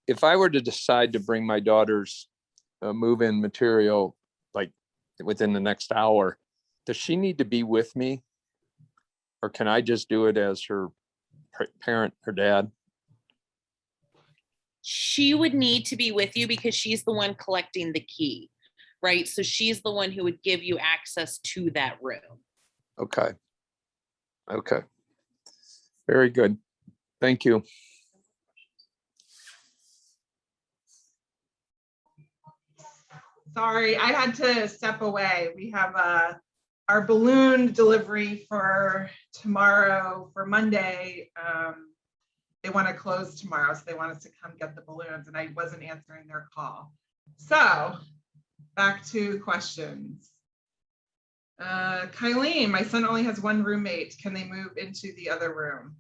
If I were to decide to bring my daughter's move-in material, like within the next hour, does she need to be with me? Or can I just do it as her parent, her dad? She would need to be with you because she's the one collecting the key, right? So she's the one who would give you access to that room. Okay. Okay. Very good. Thank you. Sorry, I had to step away. We have our balloon delivery for tomorrow, for Monday. They want to close tomorrow, so they want us to come get the balloons, and I wasn't answering their call. So back to questions. Kylene, my son only has 1 roommate. Can they move into the other room?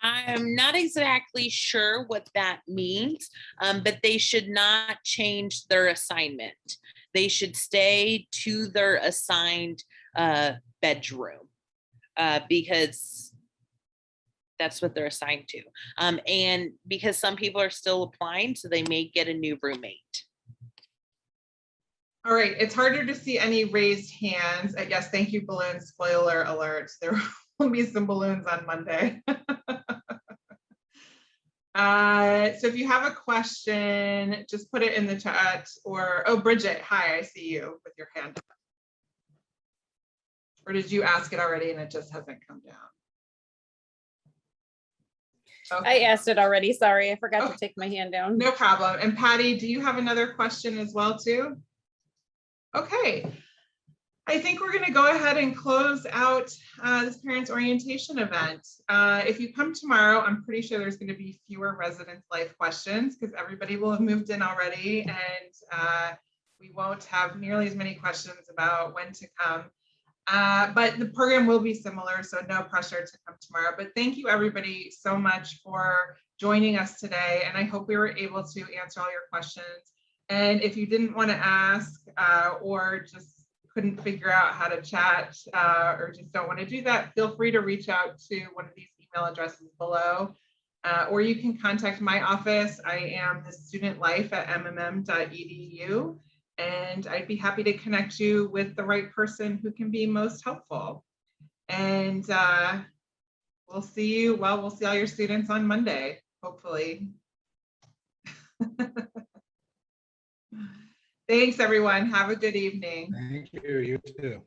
I'm not exactly sure what that means, but they should not change their assignment. They should stay to their assigned bedroom because that's what they're assigned to. And because some people are still applying, so they may get a new roommate. All right, it's harder to see any raised hands. I guess, thank you, balloons. Spoiler alert, there will be some balloons on Monday. So if you have a question, just put it in the chat or, oh, Bridget, hi, I see you with your hand up. Or did you ask it already and it just hasn't come down? Okay. I asked it already. Sorry, I forgot to take my hand down. No problem. And Patty, do you have another question as well too? Okay. I think we're going to go ahead and close out this parents orientation event. If you come tomorrow, I'm pretty sure there's going to be fewer residence life questions because everybody will have moved in already, and we won't have nearly as many questions about when to come. But the program will be similar, so no pressure to come tomorrow. But thank you everybody so much for joining us today, and I hope we were able to answer all your questions. And if you didn't want to ask or just couldn't figure out how to chat or just don't want to do that, feel free to reach out to one of these email addresses below. Or you can contact my office. I am the studentlife@mmm.edu, and I'd be happy to connect you with the right person who can be most helpful. And we'll see you, well, we'll see all your students on Monday, hopefully. Thanks, everyone. Have a good evening. Thank you. You too.